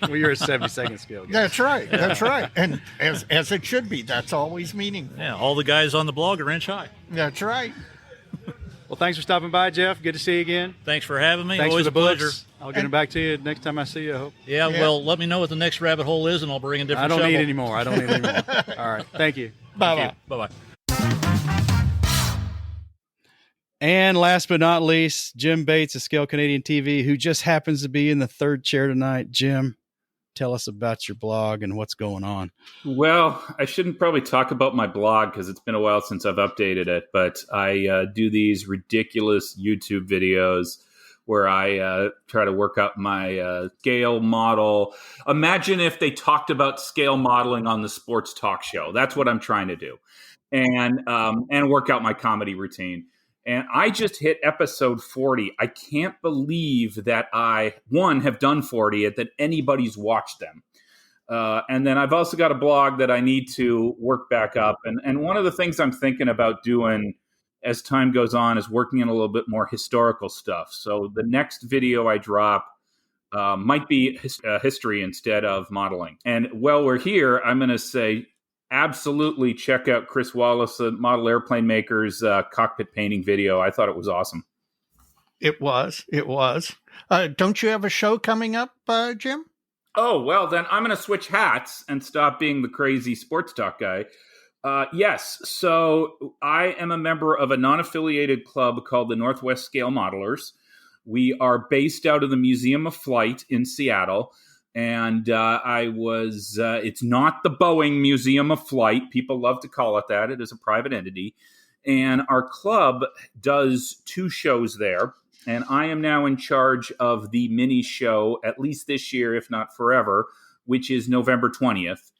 Well, you're a 70-second skill guy. That's right. That's right. And as it should be, that's always meaningful. Yeah, all the guys on the blog are Inch High. That's right. Well, thanks for stopping by, Jeff. Good to see you again. Thanks for having me. Thanks Always for the a pleasure. books. I'll get them back to you next time I see you, I hope. Yeah, well, let me know what the next rabbit hole is, and I'll bring a different I don't shovel. need any more. All right. Thank you. Bye-bye. Bye-bye. And last but not least, Jim Bates of Scale Canadian TV, who just happens to be in the third chair tonight. Jim, tell us about your blog and what's going on. Well, I shouldn't probably talk about my blog because it's been a while since I've updated it, but I do these ridiculous YouTube videos where I try to work up my scale model. Imagine if they talked about scale modeling on the sports talk show. That's what I'm trying to do, and work out my comedy routine. And I just hit episode 40. I can't believe that I, have done 40, that anybody's watched them. And then I've also got a blog that I need to work back up. And one of the things I'm thinking about doing as time goes on is working in a little bit more historical stuff. So the next video I drop might be history instead of modeling. And while we're here, I'm going to say, absolutely check out Chris Wallace, the Model Airplane Maker's cockpit painting video. I thought it was awesome. It was. Don't you have a show coming up, Jim? Oh, well, then I'm going to switch hats and stop being the crazy sports talk guy. Yes. So I am a member of a non-affiliated club called the Northwest Scale Modelers. We are based out of the Museum of Flight in Seattle. And it's not the Boeing Museum of Flight. People love to call it that. It is a private entity. And our club does 2 shows there. And I am now in charge of the mini show, at least this year, if not forever, which is November 20th.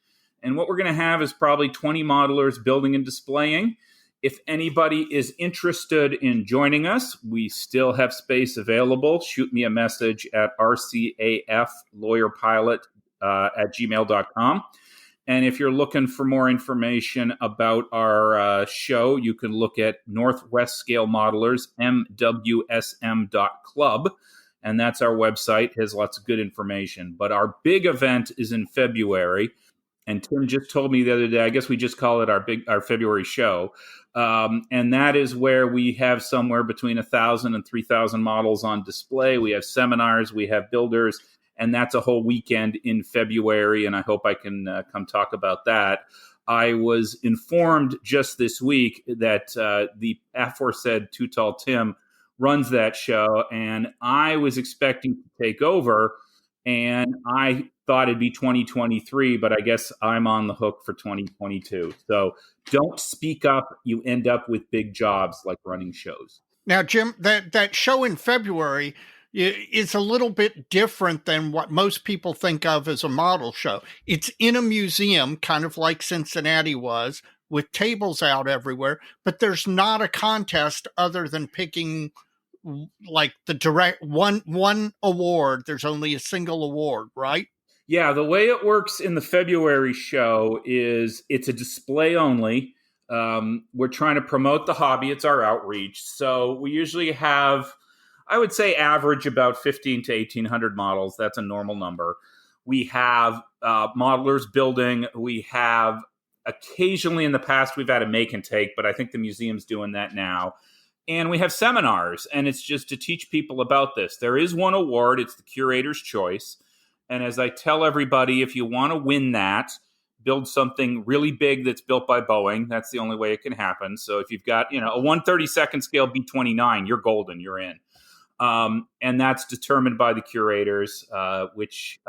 And what we're going to have is probably 20 modelers building and displaying. If anybody is interested in joining us, we still have space available. Shoot me a message at rcaflawyerpilot@gmail.com. And if you're looking for more information about our show, you can look at Northwest Scale Modelers, mwsm.club. And that's our website. It has lots of good information. But our big event is in February. And Tim just told me the other day, I guess we just call it our February show. And that is where we have somewhere between 1,000 and 3,000 models on display. We have seminars, we have builders, and that's a whole weekend in February. And I hope I can come talk about that. I was informed just this week that the aforesaid Too Tall Tim runs that show, and I was expecting to take over. And I thought it'd be 2023, but I guess I'm on the hook for 2022. So don't speak up. You end up with big jobs like running shows. Now, Jim, that show in February is a little bit different than what most people think of as a model show. It's in a museum, kind of like Cincinnati was, with tables out everywhere, but there's not a contest other than picking like the direct one award. There's only a single award, right? Yeah, the way it works in the February show is it's a display only. We're trying to promote the hobby. It's our outreach. So we usually have, I would say, average about 15 to 1,800 models. That's a normal number. We have modelers building. We have occasionally in the past, we've had a make and take, but I think the museum's doing that now. And we have seminars, and it's just to teach people about this. There is one award. It's the curator's choice. And as I tell everybody, if you want to win that, build something really big that's built by Boeing. That's the only way it can happen. So if you've got, a 1/32 scale B-29, you're golden, you're in. And that's determined by the curators, which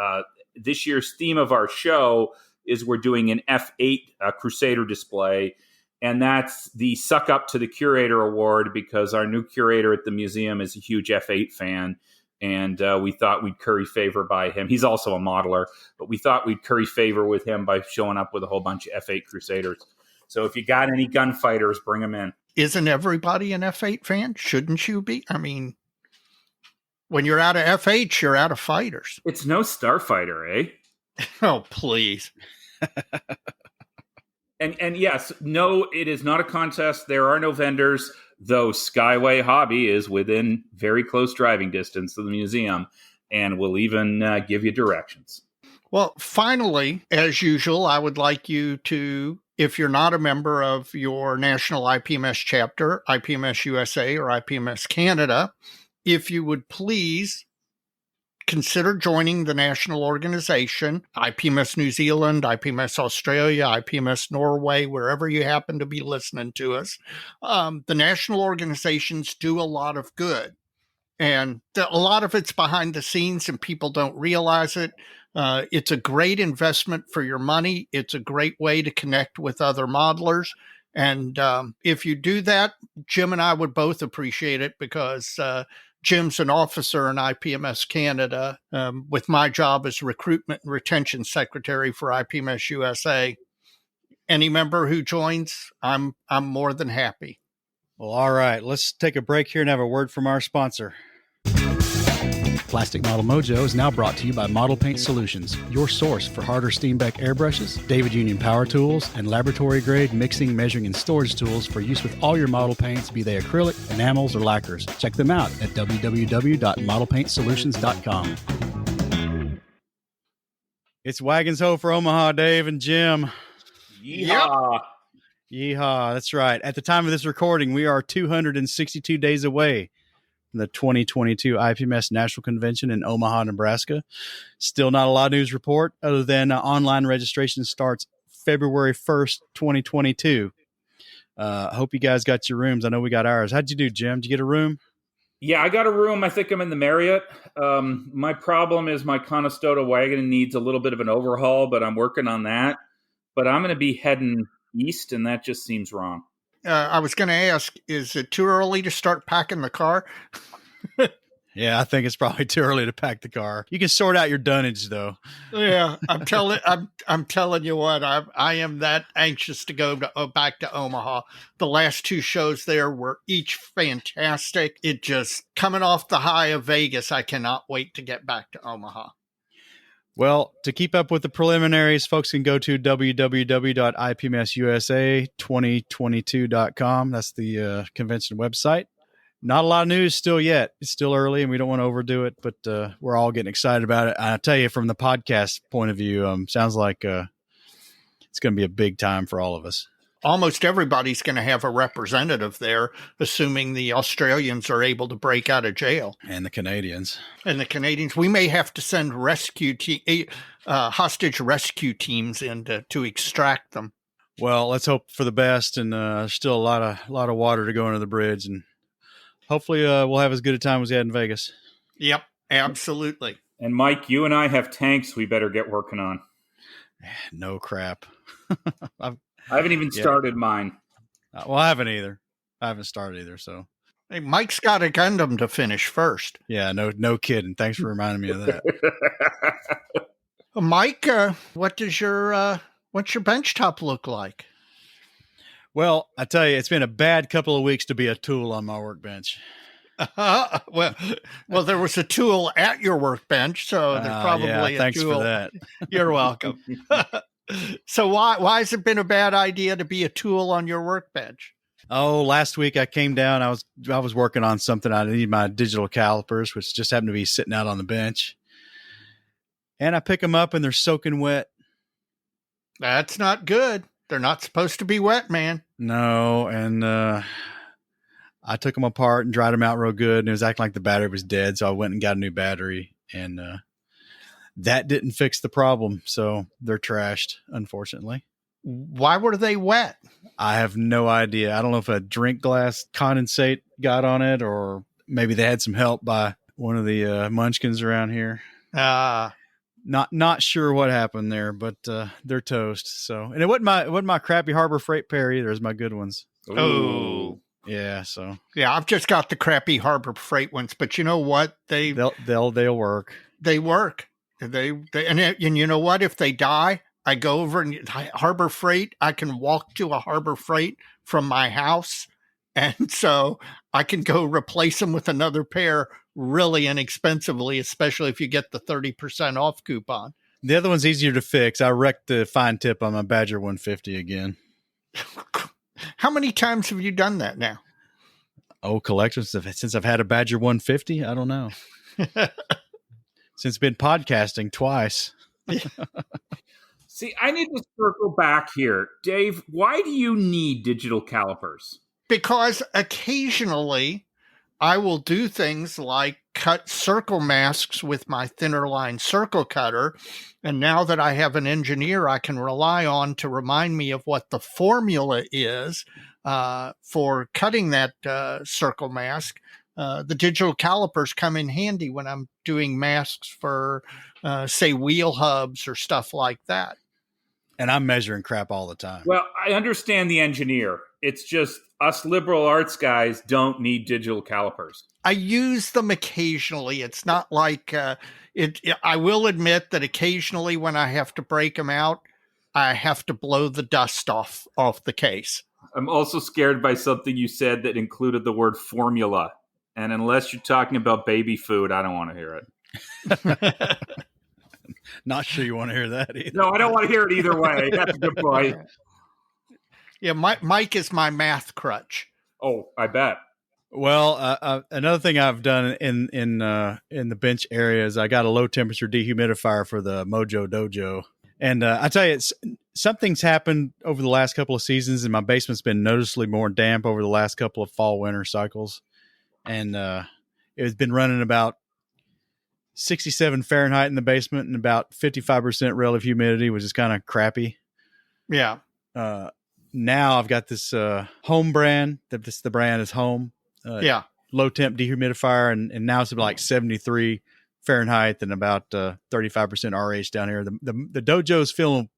this year's theme of our show is we're doing an F8 Crusader display. And that's the Suck Up to the Curator Award because our new curator at the museum is a huge F8 fan. And we thought we'd curry favor by him. He's also a modeler, but we thought we'd curry favor with him by showing up with a whole bunch of F8 Crusaders. So if you got any gunfighters, bring them in. Isn't everybody an F8 fan? Shouldn't you be? I mean, when you're out of F8, you're out of fighters. It's no Starfighter, eh? Oh, please. And yes, no, it is not a contest. There are no vendors, though Skyway Hobby is within very close driving distance of the museum and will even give you directions. Well, finally, as usual, I would like you to, if you're not a member of your national IPMS chapter, IPMS USA or IPMS Canada, if you would please consider joining the national organization, IPMS New Zealand, IPMS Australia, IPMS Norway, wherever you happen to be listening to us. The national organizations do a lot of good. And a lot of it's behind the scenes and people don't realize it. It's a great investment for your money. It's a great way to connect with other modelers. And if you do that, Jim and I would both appreciate it because Jim's an officer in IPMS Canada with my job as recruitment and retention secretary for IPMS USA. Any member who joins, I'm more than happy. Well, all right. Let's take a break here and have a word from our sponsor. Plastic Model Mojo is now brought to you by Model Paint Solutions, your source for Harder Steenbeck airbrushes, David Union power tools, and laboratory-grade mixing, measuring, and storage tools for use with all your model paints, be they acrylic, enamels, or lacquers. Check them out at www.modelpaintsolutions.com. It's Wagons Ho for Omaha, Dave and Jim. Yeehaw! Yeehaw, that's right. At the time of this recording, we are 262 days away from the 2022 IPMS National Convention in Omaha, Nebraska. Still not a lot of news report other than online registration starts February 1st, 2022. Hope you guys got your rooms. I know we got ours. How'd you do, Jim? Did you get a room? Yeah, I got a room. I think I'm in the Marriott. My problem is my Conestoga wagon needs a little bit of an overhaul, but I'm working on that. But I'm going to be heading east, and that just seems wrong. I was going to ask, is it too early to start packing the car? Yeah, I think it's probably too early to pack the car. You can sort out your dunnage, though. Yeah, I'm telling you what, I am that anxious to go back to Omaha. The last two shows there were each fantastic. It just coming off the high of Vegas. I cannot wait to get back to Omaha. Well, to keep up with the preliminaries, folks can go to www.ipmsusa2022.com. That's the convention website. Not a lot of news still yet. It's still early and we don't want to overdo it, but we're all getting excited about it. I tell you, from the podcast point of view, sounds like it's going to be a big time for all of us. Almost everybody's going to have a representative there, assuming the Australians are able to break out of jail. And the Canadians. We may have to send hostage rescue teams in to extract them. Well, let's hope for the best. And there's still a lot of water to go under the bridge. And hopefully we'll have as good a time as we had in Vegas. Yep, absolutely. And Mike, you and I have tanks we better get working on. No crap. I haven't even started mine. Well, I haven't either. I haven't started either. So, hey, Mike's got a Gundam to finish first. Yeah, no kidding. Thanks for reminding me of that. Mike, what's your bench top look like? Well, I tell you, it's been a bad couple of weeks to be a tool on my workbench. Well, there was a tool at your workbench, so there's probably yeah, a thanks tool. for that. You're welcome. So why has it been a bad idea to be a tool on your workbench? Oh, last week I came down. I was working on something. I needed my digital calipers, which just happened to be sitting out on the bench. And I pick them up and they're soaking wet. That's not good. They're not supposed to be wet, man. No, and I took them apart and dried them out real good, and it was acting like the battery was dead. So I went and got a new battery, and that didn't fix the problem. So they're trashed, unfortunately. Why were they wet? I have no idea. I don't know if a drink glass condensate got on it, or maybe they had some help by one of the munchkins around here. Not sure what happened there, but they're toast. So, and it wasn't my crappy Harbor Freight pair either. It was my good ones. Oh. Yeah, so Yeah, I've just got the crappy Harbor Freight ones, but you know what? they'll work. They work. They and you know what? If they die, I go over and Harbor Freight. I can walk to a Harbor Freight from my house, and so I can go replace them with another pair really inexpensively, especially if you get the 30% off coupon. The other one's easier to fix. I wrecked the fine tip on my Badger 150 again. How many times have you done that now? Oh, collections since I've had a Badger 150? I don't know. Since been podcasting twice. See, I need to circle back here. Dave, why do you need digital calipers? Because occasionally I will do things like cut circle masks with my thinner line circle cutter. And now that I have an engineer I can rely on to remind me of what the formula is for cutting that circle mask, the digital calipers come in handy when I'm doing masks for, say, wheel hubs or stuff like that. And I'm measuring crap all the time. Well, I understand the engineer. It's just us liberal arts guys don't need digital calipers. I use them occasionally. It's not like I will admit that occasionally when I have to break them out, I have to blow the dust off the case. I'm also scared by something you said that included the word formula. And unless you're talking about baby food, I don't want to hear it. Not sure you want to hear that either. No, I don't want to hear it either way. That's a good point. Yeah, Mike is my math crutch. Oh, I bet. Well, another thing I've done in the bench area is I got a low temperature dehumidifier for the Mojo Dojo, and I tell you, something's happened over the last couple of seasons, and my basement's been noticeably more damp over the last couple of fall winter cycles, and it's been running about 67 Fahrenheit in the basement and about 55% relative humidity, which is kind of crappy. Yeah. Now I've got this home brand. The brand is Home. Low temp dehumidifier, and now it's about like 73 Fahrenheit and about 35% RH down here. The dojo is feeling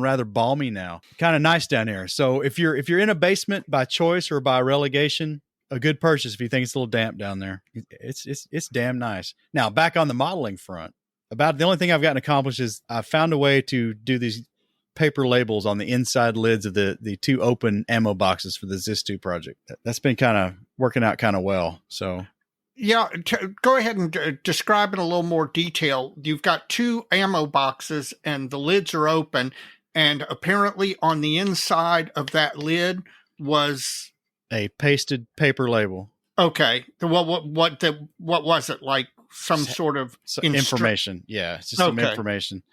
rather balmy now. Kind of nice down here. So if you're in a basement by choice or by relegation, a good purchase if you think it's a little damp down there. It's damn nice. Now back on the modeling front, about the only thing I've gotten accomplished is I found a way to do these paper labels on the inside lids of the two open ammo boxes for the ZIS-2 project. That's been kind of working out kind of well. So yeah, go ahead and describe in a little more detail. You've got two ammo boxes and the lids are open, and apparently on the inside of that lid was a pasted paper label. Okay. What was it, like? Some sort of information. Yeah, it's just some information.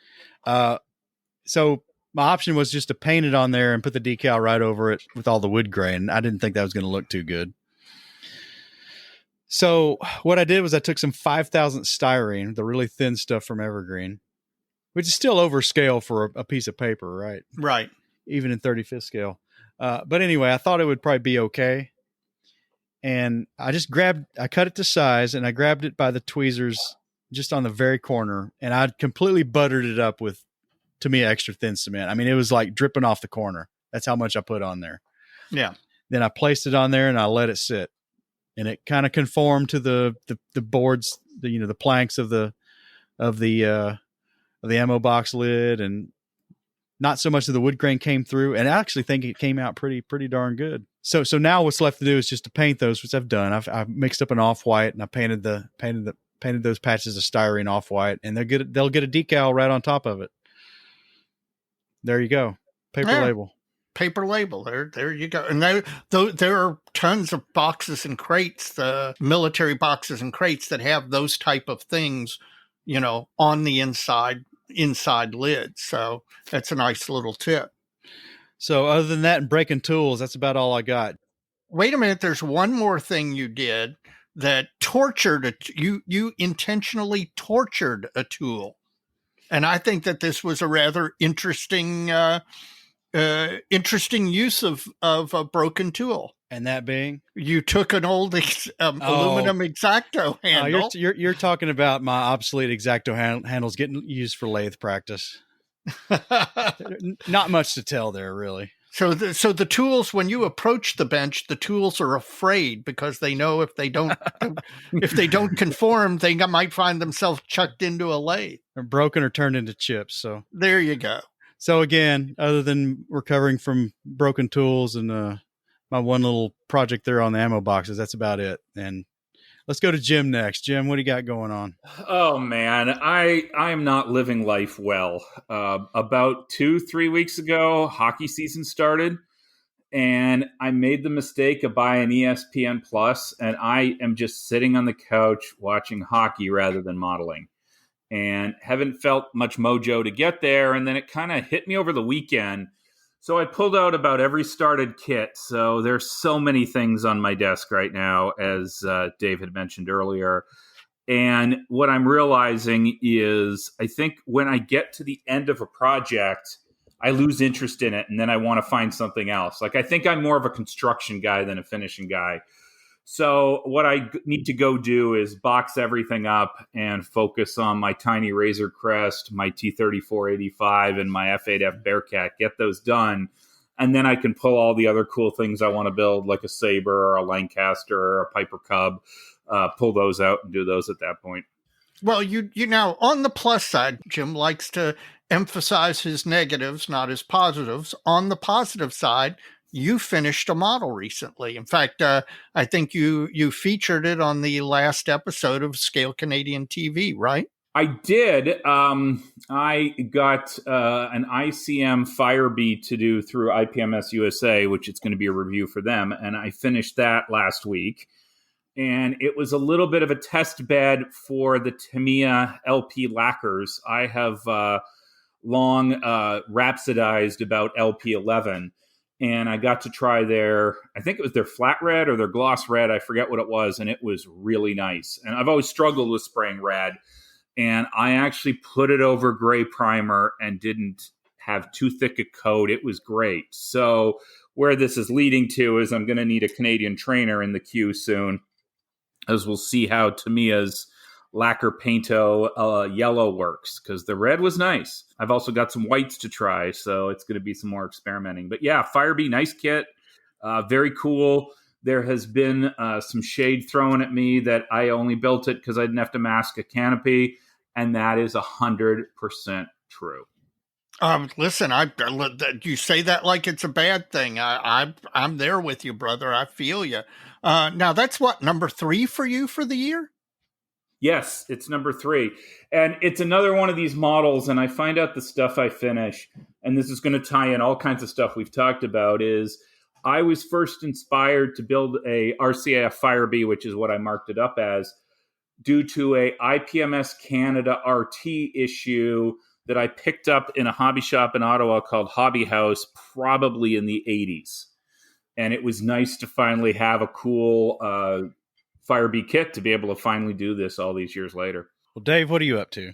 So my option was just to paint it on there and put the decal right over it with all the wood grain. I didn't think that was going to look too good. So what I did was I took some 5,000 styrene, the really thin stuff from Evergreen, which is still overscale for a piece of paper, right? Right. Even in 35th scale. But anyway, I thought it would probably be okay. And I cut it to size and I grabbed it by the tweezers just on the very corner. And I completely buttered it up with, to me, extra thin cement. I mean, it was like dripping off the corner. That's how much I put on there. Yeah. Then I placed it on there and I let it sit. And it kind of conformed to the boards, the planks of the ammo box lid, and not so much of the wood grain came through. And I actually think it came out pretty darn good. So now what's left to do is just to paint those, which I've done. I've mixed up an off-white and I painted those patches of styrene off-white, and they'll get a decal right on top of it. There you go. Paper label. Paper label. There you go. And there are tons of boxes and crates, the military boxes and crates that have those type of things, on the inside lid. So that's a nice little tip. So other than that and breaking tools, that's about all I got. Wait a minute. There's one more thing you did that tortured you intentionally tortured a tool. And I think that this was a rather interesting use of a broken tool. And that being? You took an old aluminum X-Acto handle. You're talking about my obsolete X-Acto handles getting used for lathe practice. Not much to tell there, really. So the tools, when you approach the bench, the tools are afraid because they know if they don't conform, they might find themselves chucked into a lathe, or broken or turned into chips. So there you go. So again, other than recovering from broken tools and my one little project there on the ammo boxes, that's about it. And let's go to Jim next. Jim, what do you got going on? Oh man, I am not living life well. About 2-3 weeks ago, hockey season started, and I made the mistake of buying ESPN Plus, and I am just sitting on the couch watching hockey rather than modeling, and haven't felt much mojo to get there. And then it kind of hit me over the weekend. So I pulled out about every started kit. So there's so many things on my desk right now, as Dave had mentioned earlier. And what I'm realizing is I think when I get to the end of a project, I lose interest in it. And then I want to find something else. Like, I think I'm more of a construction guy than a finishing guy. So what I need to go do is box everything up and focus on my tiny Razor Crest, my T-3485, and my F8F Bearcat, get those done. And then I can pull all the other cool things I want to build, like a Saber or a Lancaster or a Piper Cub, pull those out and do those at that point. Well, you know, on the plus side, Jim likes to emphasize his negatives, not his positives. On the positive side, you finished a model recently. In fact, I think you featured it on the last episode of Scale Canadian TV, right? I did. I got an ICM Firebee to do through IPMS USA, which it's going to be a review for them. And I finished that last week. And it was a little bit of a test bed for the Tamiya LP lacquers. I have long rhapsodized about LP11. And I got to try I think it was their flat red or their gloss red. I forget what it was. And it was really nice. And I've always struggled with spraying red. And I actually put it over gray primer and didn't have too thick a coat. It was great. So where this is leading to is I'm going to need a Canadian trainer in the queue soon, as we'll see how Tamiya's lacquer painto yellow works, because the red was nice. I've also got some whites to try, so it's going to be some more experimenting. But yeah, Firebee, nice kit, very cool. There has been some shade thrown at me that I only built it because I didn't have to mask a canopy, and that is 100% true. Listen, you say that like it's a bad thing. I'm there with you, brother. I feel you. Now that's what, number 3 for you for the year? Yes, it's number 3. And it's another one of these models, and I find out the stuff I finish, and this is going to tie in all kinds of stuff we've talked about, is I was first inspired to build a RCAF Firebee, which is what I marked it up as, due to a IPMS Canada RT issue that I picked up in a hobby shop in Ottawa called Hobby House, probably in the 80s. And it was nice to finally have a cool Firebee kit to be able to finally do this all these years later. Well, Dave, what are you up to?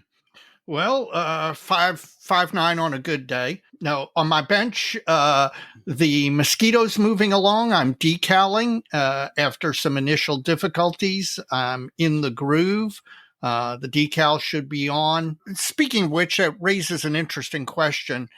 Well, 5.9 on a good day. Now, on my bench, the Mosquito's moving along. I'm decaling after some initial difficulties. I'm in the groove. The decal should be on. Speaking of which, that raises an interesting question.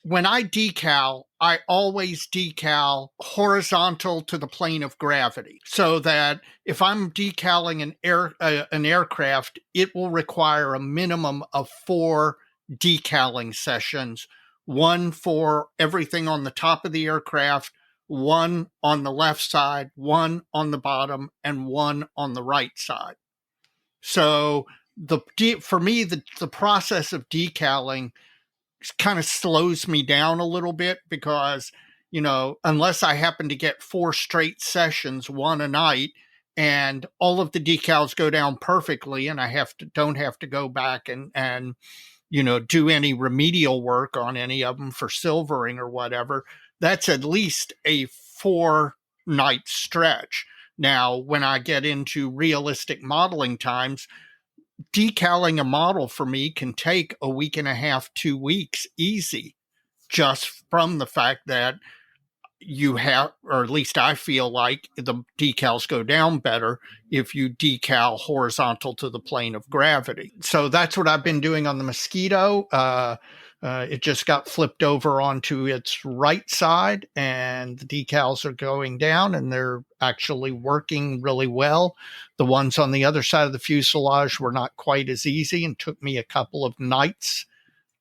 When I decal, I always decal horizontal to the plane of gravity, so that if I'm decaling an aircraft, it will require a minimum of 4 decaling sessions, one for everything on the top of the aircraft, one on the left side, one on the bottom, and one on the right side. So for me, the process of decaling kind of slows me down a little bit because, unless I happen to get 4 straight sessions, one a night, and all of the decals go down perfectly, and I don't have to go back and do any remedial work on any of them for silvering or whatever, that's at least a 4-night stretch. Now, when I get into realistic modeling times, decaling a model for me can take a week and a half, 2 weeks easy, just from the fact that you have, or at least I feel like the decals go down better if you decal horizontal to the plane of gravity. So that's what I've been doing on the Mosquito. It just got flipped over onto its right side, and the decals are going down, and they're actually working really well. The ones on the other side of the fuselage were not quite as easy and took me a couple of nights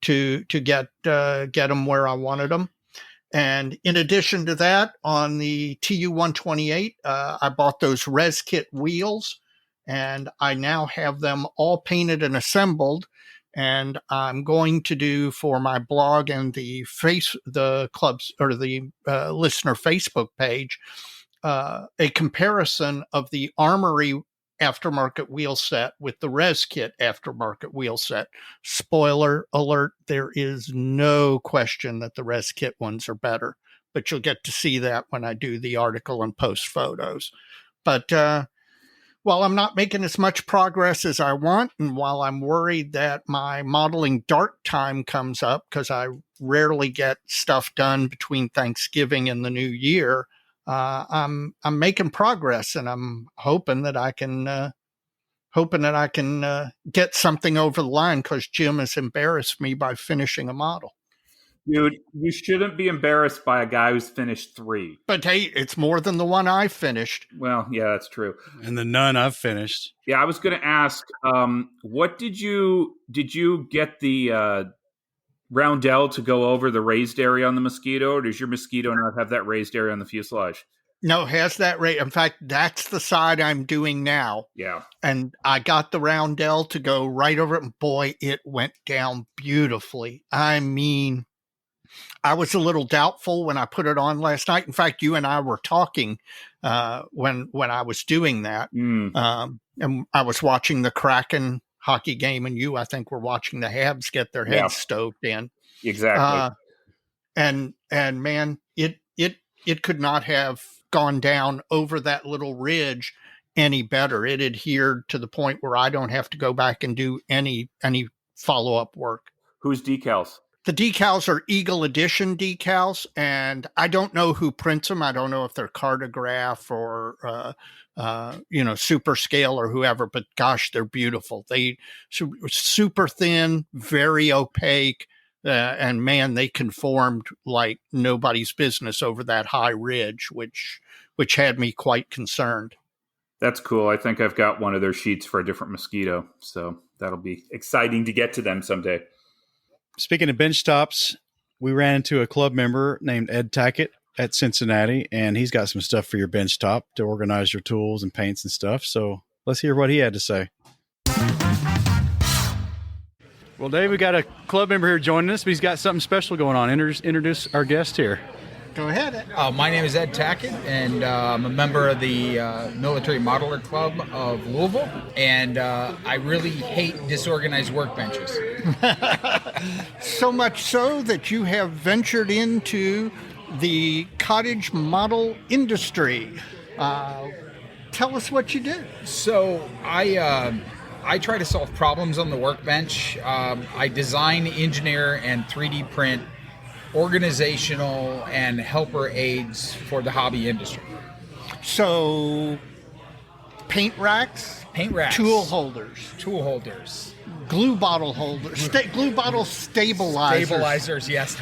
to get them where I wanted them. And in addition to that, on the TU-128, I bought those res kit wheels, and I now have them all painted and assembled. And I'm going to do for my blog and the clubs or the listener Facebook page a comparison of the Armory aftermarket wheel set with the res kit aftermarket wheel set. Spoiler alert, there is no question that the res kit ones are better, but you'll get to see that when I do the article and post photos. But while I'm not making as much progress as I want, and while I'm worried that my modeling dark time comes up because I rarely get stuff done between Thanksgiving and the new year, I'm making progress, and I'm hoping that I can get something over the line, because Jim has embarrassed me by finishing a model. Dude, you shouldn't be embarrassed by a guy who's finished 3. But hey, it's more than the one I finished. Well, yeah, that's true. And the none I've finished. Yeah, I was going to ask, what did you get the roundel to go over the raised area on the Mosquito, or does your Mosquito not have that raised area on the fuselage? No, it has that rate. In fact, that's the side I'm doing now. Yeah. And I got the roundel to go right over it, and boy, it went down beautifully. I mean, I was a little doubtful when I put it on last night. In fact, you and I were talking when I was doing that. And I was watching the Kraken hockey game, and I think, were watching the Habs get their heads stoked in. Exactly. And man, it could not have gone down over that little ridge any better. It adhered to the point where I don't have to go back and do any follow-up work. Whose decals? The decals are Eagle Edition decals, and I don't know who prints them. I don't know if they're Cartograph or Super Scale or whoever, but gosh, they're beautiful. They super thin, very opaque, and man, they conformed like nobody's business over that high ridge, which had me quite concerned. That's cool. I think I've got one of their sheets for a different Mosquito, so that'll be exciting to get to them someday. Speaking of bench tops, we ran into a club member named Ed Tackett at Cincinnati, and he's got some stuff for your bench top to organize your tools and paints and stuff. So let's hear what he had to say. Well, Dave, we got a club member here joining us, but he's got something special going on. Introduce our guest here. Go ahead. My name is Ed Tackett, and I'm a member of the Military Modeler Club of Louisville, and I really hate disorganized workbenches. So much so that you have ventured into the cottage model industry. Tell us what you do. So I try to solve problems on the workbench. I design, engineer, and 3D print organizational and helper aids for the hobby industry. So, paint racks, tool holders, glue bottle holders, glue bottle stabilizers. Yes.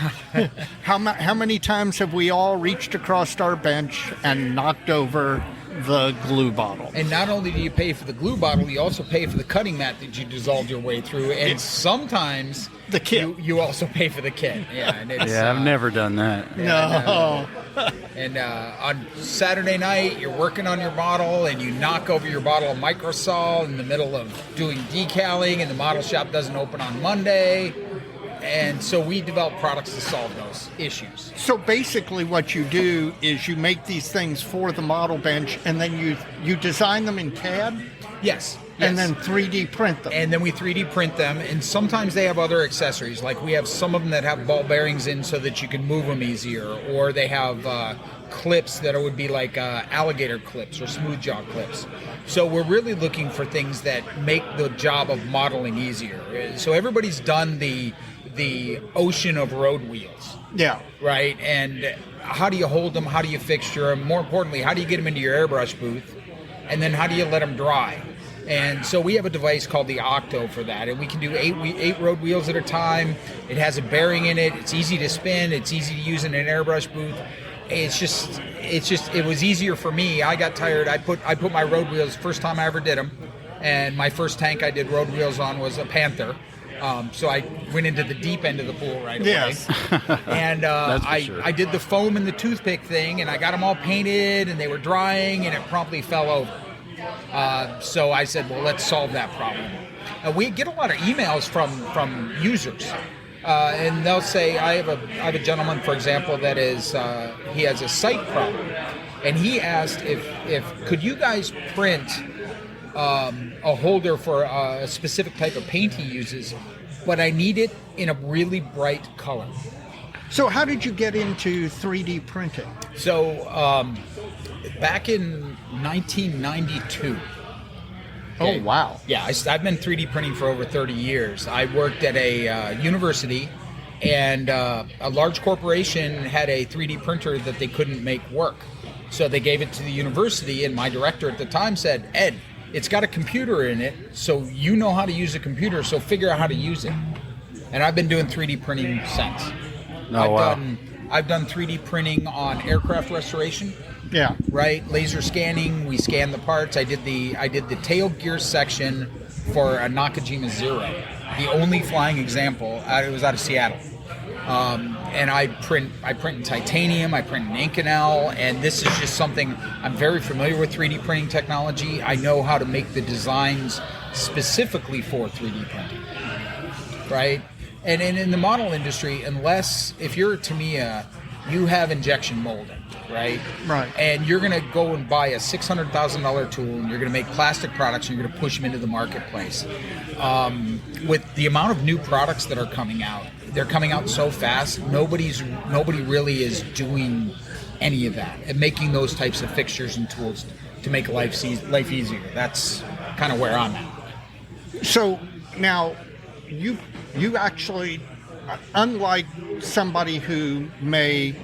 How many times have we all reached across our bench and knocked over the glue bottle. And not only do you pay for the glue bottle, you also pay for the cutting mat that you dissolved your way through, and sometimes The kit. you also pay for the kit. Yeah, and it's, Yeah, I've never done that. No. And on Saturday night, you're working on your model, and you knock over your bottle of microsol in the middle of doing decaling, and the model shop doesn't open on Monday. And so we develop products to solve those issues. So basically what you do is you make these things for the model bench, and then you design them in CAD? Yes. And then 3D print them. And then we 3D print them, and sometimes they have other accessories. Like we have some of them that have ball bearings in so that you can move them easier, or they have clips that would be like alligator clips or smooth jaw clips. So we're really looking for things that make the job of modeling easier. So everybody's done the ocean of road wheels. Yeah. Right? And how do you hold them? How do you fixture them? More importantly, how do you get them into your airbrush booth? And then how do you let them dry? And so we have a device called the Octo for that, and we can do eight road wheels at a time. It has a bearing in it. It's easy to spin. It's easy to use in an airbrush booth. It was easier for me. I got tired. I put my road wheels first time I ever did them, and my first tank I did road wheels on was a Panther. So I went into the deep end of the pool right away. Yes. And I did the foam and the toothpick thing, and I got them all painted, and they were drying, and it promptly fell over. So I said, well, let's solve that problem. We get a lot of emails from users, and they'll say, I have a gentleman, for example, that is he has a sight problem, and he asked if could you guys print a holder for a specific type of paint he uses, but I need it in a really bright color. So how did you get into 3D printing? So back in 1992. Oh, wow. Yeah, I've been 3D printing for over 30 years. I worked at a university, and a large corporation had a 3D printer that they couldn't make work. So they gave it to the university, and my director at the time said, Ed, it's got a computer in it, so you know how to use a computer, so figure out how to use it. And I've been doing 3D printing since. I've done 3D printing on aircraft restoration. Yeah. Right, laser scanning. We scan the parts. I did the tail gear section for a Nakajima Zero, the only flying example. It was out of Seattle, and I print in titanium. I print in Inconel, and this is just something I'm very familiar with 3D printing technology. I know how to make the designs specifically for 3D printing. Right, and in the model industry, unless if you're a Tamiya, you have injection molding. Right. And you're going to go and buy a $600,000 tool, and you're going to make plastic products, and you're going to push them into the marketplace. With the amount of new products that are coming out, they're coming out so fast. Nobody really is doing any of that and making those types of fixtures and tools to make life easier. That's kind of where I'm at. So now, you actually, unlike somebody who may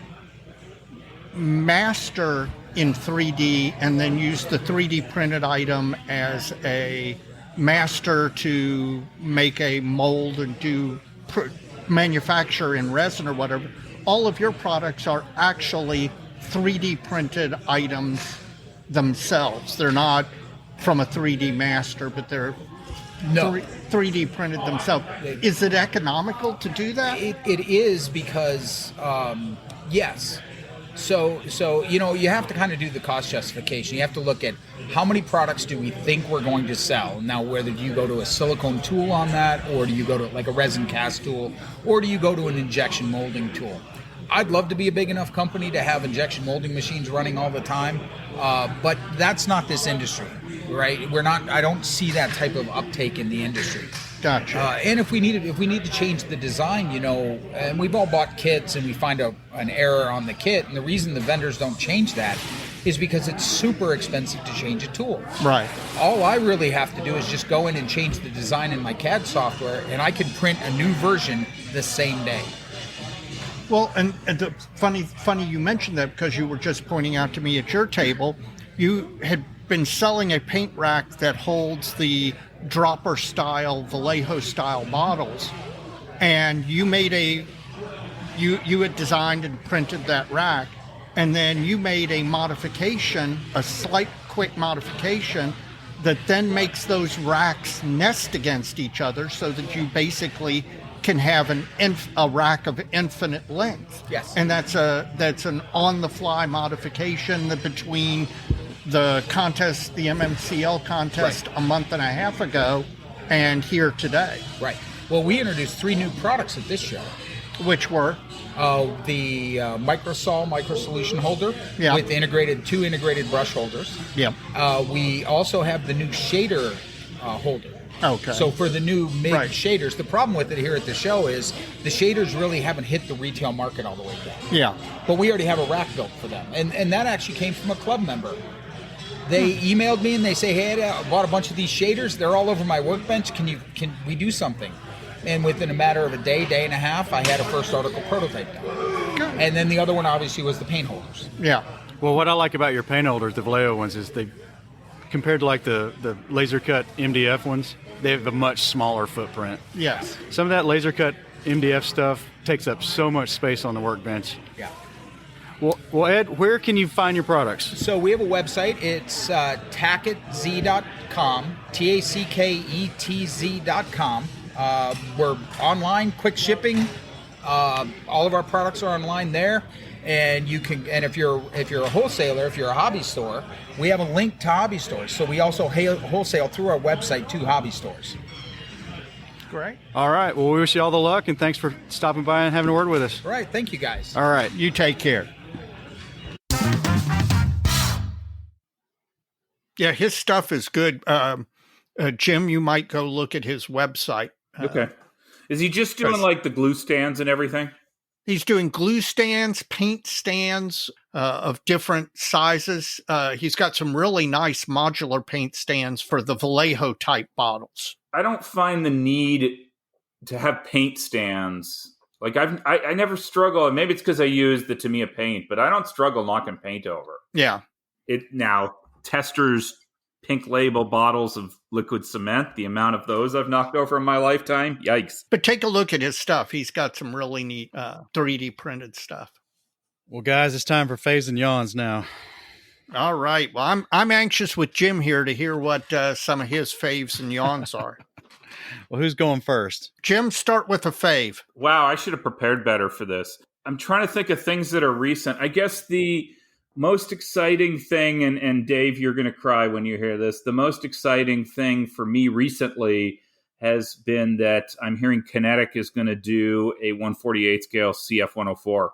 master in 3D and then use the 3D printed item as a master to make a mold and do manufacture in resin or whatever, all of your products are actually 3D printed items themselves. They're not from a 3D master, but they're 3D printed themselves. Is it economical to do that? It is because, yes. So you have to kind of do the cost justification. You have to look at how many products do we think we're going to sell. Now, whether you go to a silicone tool on that, or do you go to like a resin cast tool, or do you go to an injection molding tool? I'd love to be a big enough company to have injection molding machines running all the time, but that's not this industry, right? I don't see that type of uptake in the industry. Gotcha. And if we need to change the design, and we've all bought kits and we find an error on the kit, and the reason the vendors don't change that is because it's super expensive to change a tool. Right. All I really have to do is just go in and change the design in my CAD software, and I can print a new version the same day. Well, and the funny you mentioned that, because you were just pointing out to me at your table, you had been selling a paint rack that holds the dropper style, Vallejo style models, and you made you had designed and printed that rack, and then you made a modification, a slight quick modification that then makes those racks nest against each other so that you basically can have a rack of infinite length. Yes. And that's an on-the-fly modification that between the contest, the MMCL contest a month and a half ago and here today. Right. Well, we introduced 3 new products at this show. Which were? The Microsol micro solution holder with two integrated brush holders. Yeah. We also have the new shader holder. Okay. So for the new MIG shaders, the problem with it here at the show is the shaders really haven't hit the retail market all the way yet. Yeah. But we already have a rack built for them. And that actually came from a club member. They emailed me and they say, hey, I bought a bunch of these shaders. They're all over my workbench. Can we do something? And within a matter of a day and a half, I had a first article prototype done. Good. And then the other one obviously was the paint holders. Yeah. Well, what I like about your paint holders, the Vallejo ones, is they, compared to like the laser cut MDF ones, they have a much smaller footprint. Yes. Some of that laser cut MDF stuff takes up so much space on the workbench. Yeah. Well, Ed, where can you find your products? So we have a website. It's tacketz.com, tacketz.com. We're online, quick shipping. All of our products are online there, and you can. And if you're a wholesaler, if you're a hobby store, we have a link to hobby stores. So we also wholesale through our website to hobby stores. Great. All right. Well, we wish you all the luck, and thanks for stopping by and having a word with us. All right. Thank you, guys. All right. You take care. Yeah, his stuff is good. Jim, you might go look at his website. Okay. Is he just doing like the glue stands and everything? He's doing glue stands, paint stands of different sizes. He's got some really nice modular paint stands for the Vallejo type bottles. I don't find the need to have paint stands. Like I never struggle, and maybe it's because I use the Tamiya paint, but I don't struggle knocking paint over. Yeah. Testers Pink Label bottles of liquid cement, the amount of those I've knocked over in my lifetime, yikes. But take a look at his stuff. He's got some really neat 3D printed stuff. Well, guys, it's time for faves and yawns now. All right. Well, I'm anxious with Jim here to hear what some of his faves and yawns are. Well, who's going first? Jim, start with a fave. Wow, I should have prepared better for this. I'm trying to think of things that are recent. I guess the most exciting thing, and Dave, you're going to cry when you hear this, the most exciting thing for me recently has been that I'm hearing Kinetic is going to do a 148 scale CF 104.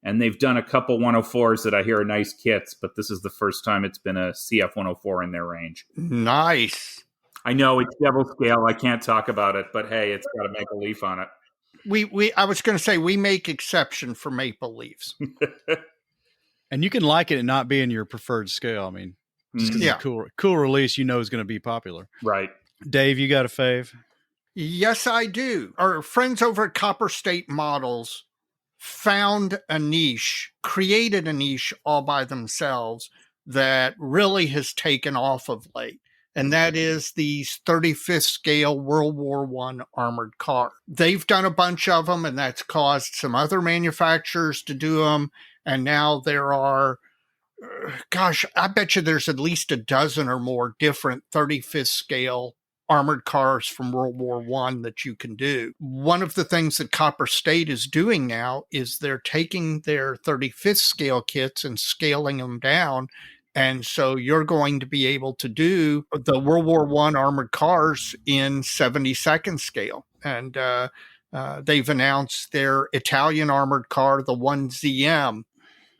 And they've done a couple 104s that I hear are nice kits, but this is the first time it's been a CF 104 in their range. Nice. I know it's devil scale. I can't talk about it, but hey, it's got a maple leaf on it. I was going to say we make exception for maple leaves. And you can like it and not be in your preferred scale. I mean, just because it's a cool release, you know is going to be popular. Right. Dave, you got a fave? Yes, I do. Our friends over at Copper State Models found a niche, created a niche all by themselves that really has taken off of late. And that is these 35th scale World War I armored car. They've done a bunch of them, and that's caused some other manufacturers to do them. And now there are, I bet you there's at least a dozen or more different 35th scale armored cars from World War I that you can do. One of the things that Copper State is doing now is they're taking their 35th scale kits and scaling them down. And so you're going to be able to do the World War I armored cars in 72nd scale. And they've announced their Italian armored car, the 1ZM,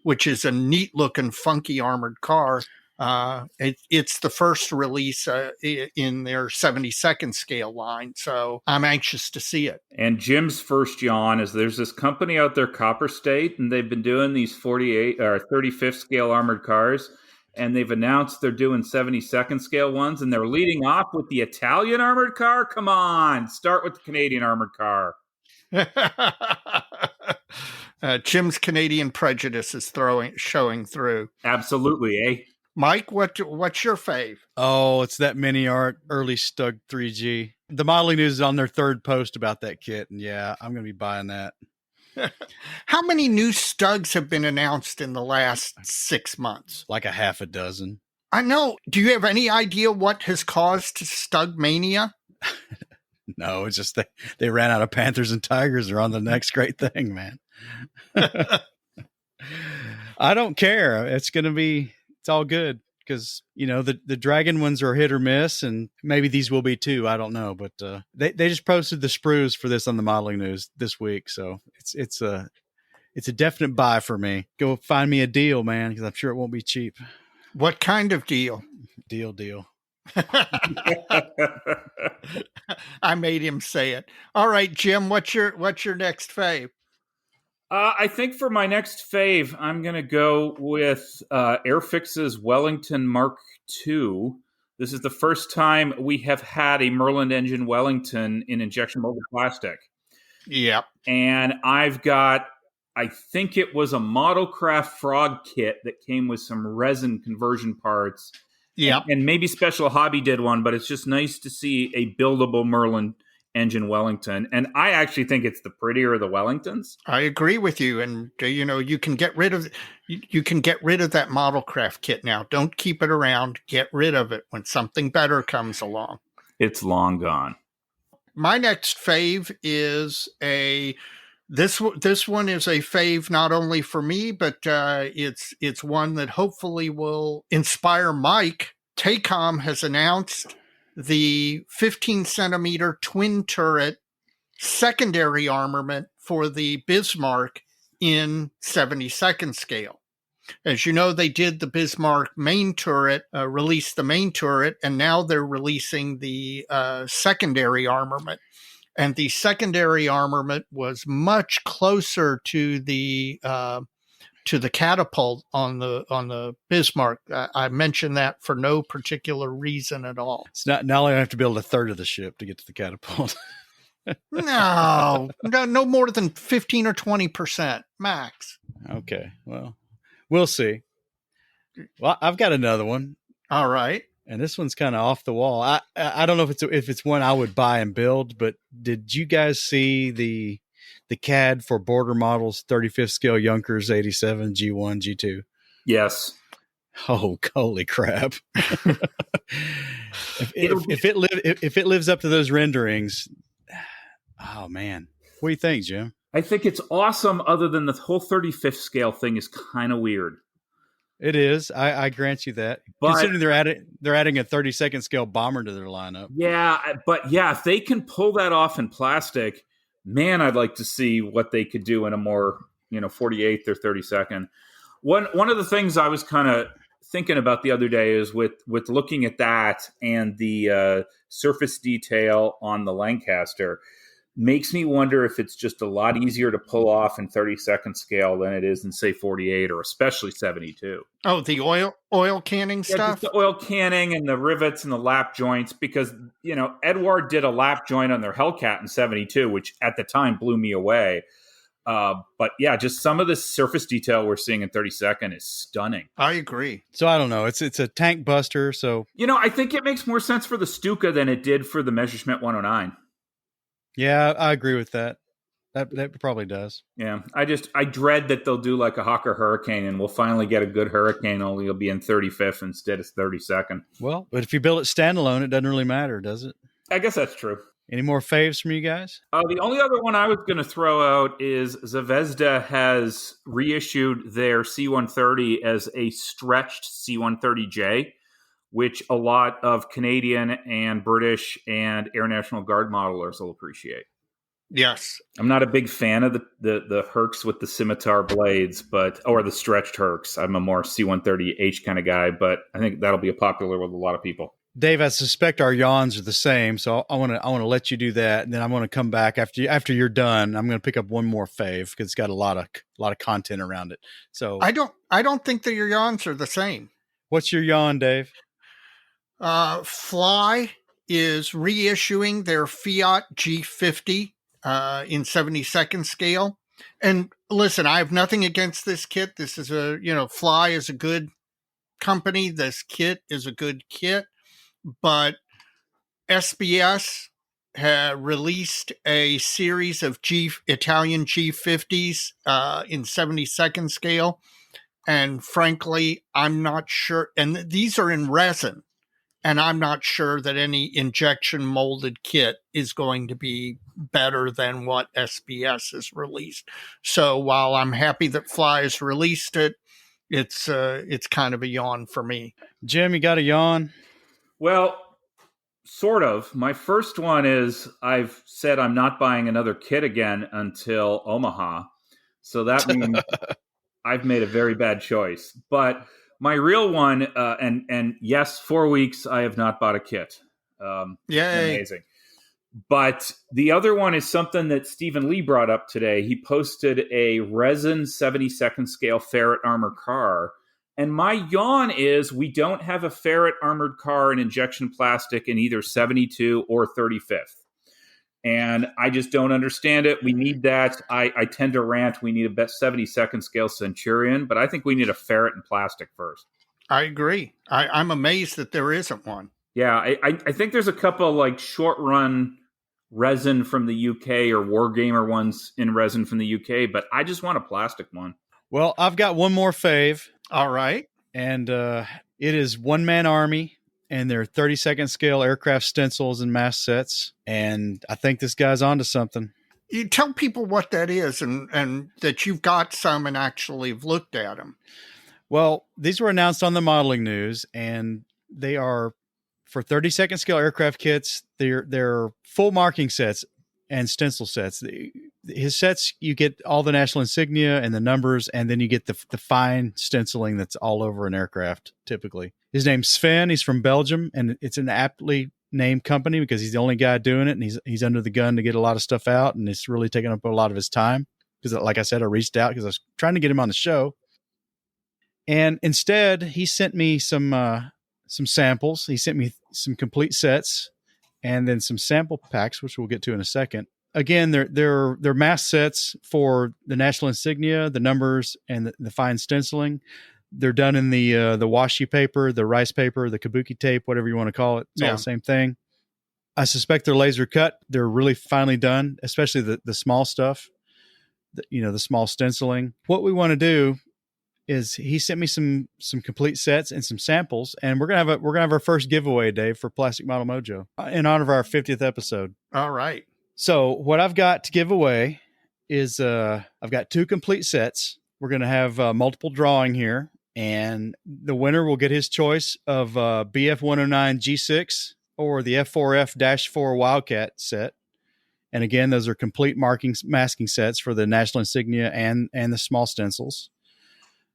which is a neat looking, funky armored car. It's the first release in their 72nd scale line. So I'm anxious to see it. And Jim's first yawn is there's this company out there, Copper State, and they've been doing these 48 or 35th scale armored cars. And they've announced they're doing 72nd scale ones, and they're leading off with the Italian armored car. Come on, start with the Canadian armored car. Jim's Canadian prejudice is showing through. Absolutely, eh? Mike, what's your fave? Oh, it's that Mini Art Early Stug 3G. The modeling news is on their third post about that kit, and yeah, I'm going to be buying that. How many new Stugs have been announced in the last 6 months? Like a half a dozen. I know. Do you have any idea what has caused Stug Mania? No, it's just they ran out of Panthers and Tigers. They're on the next great thing, man. I don't care. It's all good because, the dragon ones are hit or miss, and maybe these will be too. I don't know. But they just posted the sprues for this on the modeling news this week. So it's a definite buy for me. Go find me a deal, man, because I'm sure it won't be cheap. What kind of deal? Deal. I made him say it. All right, Jim, what's your next fave? I think for my next fave, I'm going to go with Airfix's Wellington Mark II. This is the first time we have had a Merlin engine Wellington in injection molded plastic. Yep. And I've got, I think it was a Modelcraft Frog kit that came with some resin conversion parts. Yeah. And maybe Special Hobby did one, but it's just nice to see a buildable Merlin engine Wellington. And I actually think it's the prettier of the Wellingtons. I agree with you. And, you can get rid of that Modelcraft kit now. Don't keep it around. Get rid of it when something better comes along. It's long gone. My next fave is this one is a fave not only for me, but it's one that hopefully will inspire Mike. Tacom has announced the 15 centimeter twin turret secondary armament for the Bismarck in 72nd scale. As you know, they did the Bismarck main turret, released the main turret, and now they're releasing the secondary armament. And the secondary armament was much closer to the catapult on the Bismarck. I mentioned that for no particular reason at all. It's not only I have to build a third of the ship to get to the catapult. No more than 15 or 20% max. Okay, well, we'll see. Well, I've got another one. All right. And this one's kind of off the wall. I don't know if it's one I would buy and build, but did you guys see the CAD for Border Models 35th scale Junkers 87 G1 G2? Yes. Oh, holy crap! if it lives up to those renderings, oh man, what do you think, Jim? I think it's awesome. Other than the whole 35th scale thing is kind of weird. It is. I grant you that. But, considering they're adding a 32nd scale bomber to their lineup. Yeah, but yeah, if they can pull that off in plastic, man, I'd like to see what they could do in a more 48th or 32nd. One of the things I was kind of thinking about the other day is with looking at that and the surface detail on the Lancaster. Makes me wonder if it's just a lot easier to pull off in 32nd scale than it is in, say, 48 or especially 72. Oh, the oil canning stuff? Just the oil canning and the rivets and the lap joints, because, Edward did a lap joint on their Hellcat in 72, which at the time blew me away. But yeah, just some of the surface detail we're seeing in 32nd is stunning. I agree. So I don't know. It's a tank buster. So, I think it makes more sense for the Stuka than it did for the Messerschmitt 109. Yeah, I agree with that. That probably does. Yeah, I dread that they'll do like a Hawker Hurricane and we'll finally get a good Hurricane, only it'll be in 35th instead of 32nd. Well, but if you build it standalone, it doesn't really matter, does it? I guess that's true. Any more faves from you guys? The only other one I was going to throw out is Zvezda has reissued their C-130 as a stretched C-130J, which a lot of Canadian and British and Air National Guard modelers will appreciate. Yes. I'm not a big fan of the Hercs with the scimitar blades, or the stretched Hercs. I'm a more C-130H kind of guy, but I think that'll be popular with a lot of people. Dave, I suspect our yawns are the same, so I want to let you do that, and then I'm going to come back after you're done. I'm going to pick up one more fave because it's got a lot of content around it. So I don't think that your yawns are the same. What's your yawn, Dave? Fly is reissuing their Fiat G50 in 72nd scale. And listen, I have nothing against this kit. This is Fly is a good company. This kit is a good kit, but SBS released a series of Italian G50s in 72nd scale. And frankly, I'm not sure. And these are in resin. And I'm not sure that any injection molded kit is going to be better than what SBS has released. So while I'm happy that Fly has released it, it's kind of a yawn for me. Jim, you got a yawn? Well, sort of. My first one is I've said I'm not buying another kit again until Omaha. So that means I've made a very bad choice. But my real one, and yes, 4 weeks, I have not bought a kit. Yay. Amazing. But the other one is something that Stephen Lee brought up today. He posted a resin 72nd scale ferret armored car. And my yawn is we don't have a ferret armored car in injection plastic in either 72 or 35th. And I just don't understand it. We need that. I tend to rant. We need a best 72nd scale Centurion, but I think we need a ferret in plastic first. I agree. I'm amazed that there isn't one. Yeah, I think there's a couple like short run resin from the UK or Wargamer ones in resin from the UK, but I just want a plastic one. Well, I've got one more fave. All right. And it is One Man Army and their 32nd scale aircraft stencils and mask sets. And I think this guy's onto something. You tell people what that is and that you've got some and actually have looked at them. Well, these were announced on the modeling news, and they are for 32nd scale aircraft kits. They're full marking sets and stencil sets. His sets, you get all the national insignia and the numbers, and then you get the fine stenciling that's all over an aircraft, typically. His name's Sven. He's from Belgium, and it's an aptly named company because he's the only guy doing it, and he's under the gun to get a lot of stuff out, and it's really taking up a lot of his time. Because, like I said, I reached out because I was trying to get him on the show. And instead, he sent me some samples. He sent me some complete sets and then some sample packs, which we'll get to in a second. Again, they're mask sets for the national insignia, the numbers, and the fine stenciling. They're done in the washi paper, the rice paper, the kabuki tape, whatever you want to call it. It's all the same thing. I suspect they're laser cut. They're really finely done, especially the small stuff, the small stenciling. What we want to do is he sent me some complete sets and some samples, and we're gonna have our first giveaway, Dave, for Plastic Model Mojo in honor of our 50th episode. All right. So what I've got to give away is I've got 2 complete sets. We're gonna have multiple drawing here, and the winner will get his choice of BF 109 G6 or the F4F-4 Wildcat set. And again, those are complete masking sets for the national insignia and the small stencils.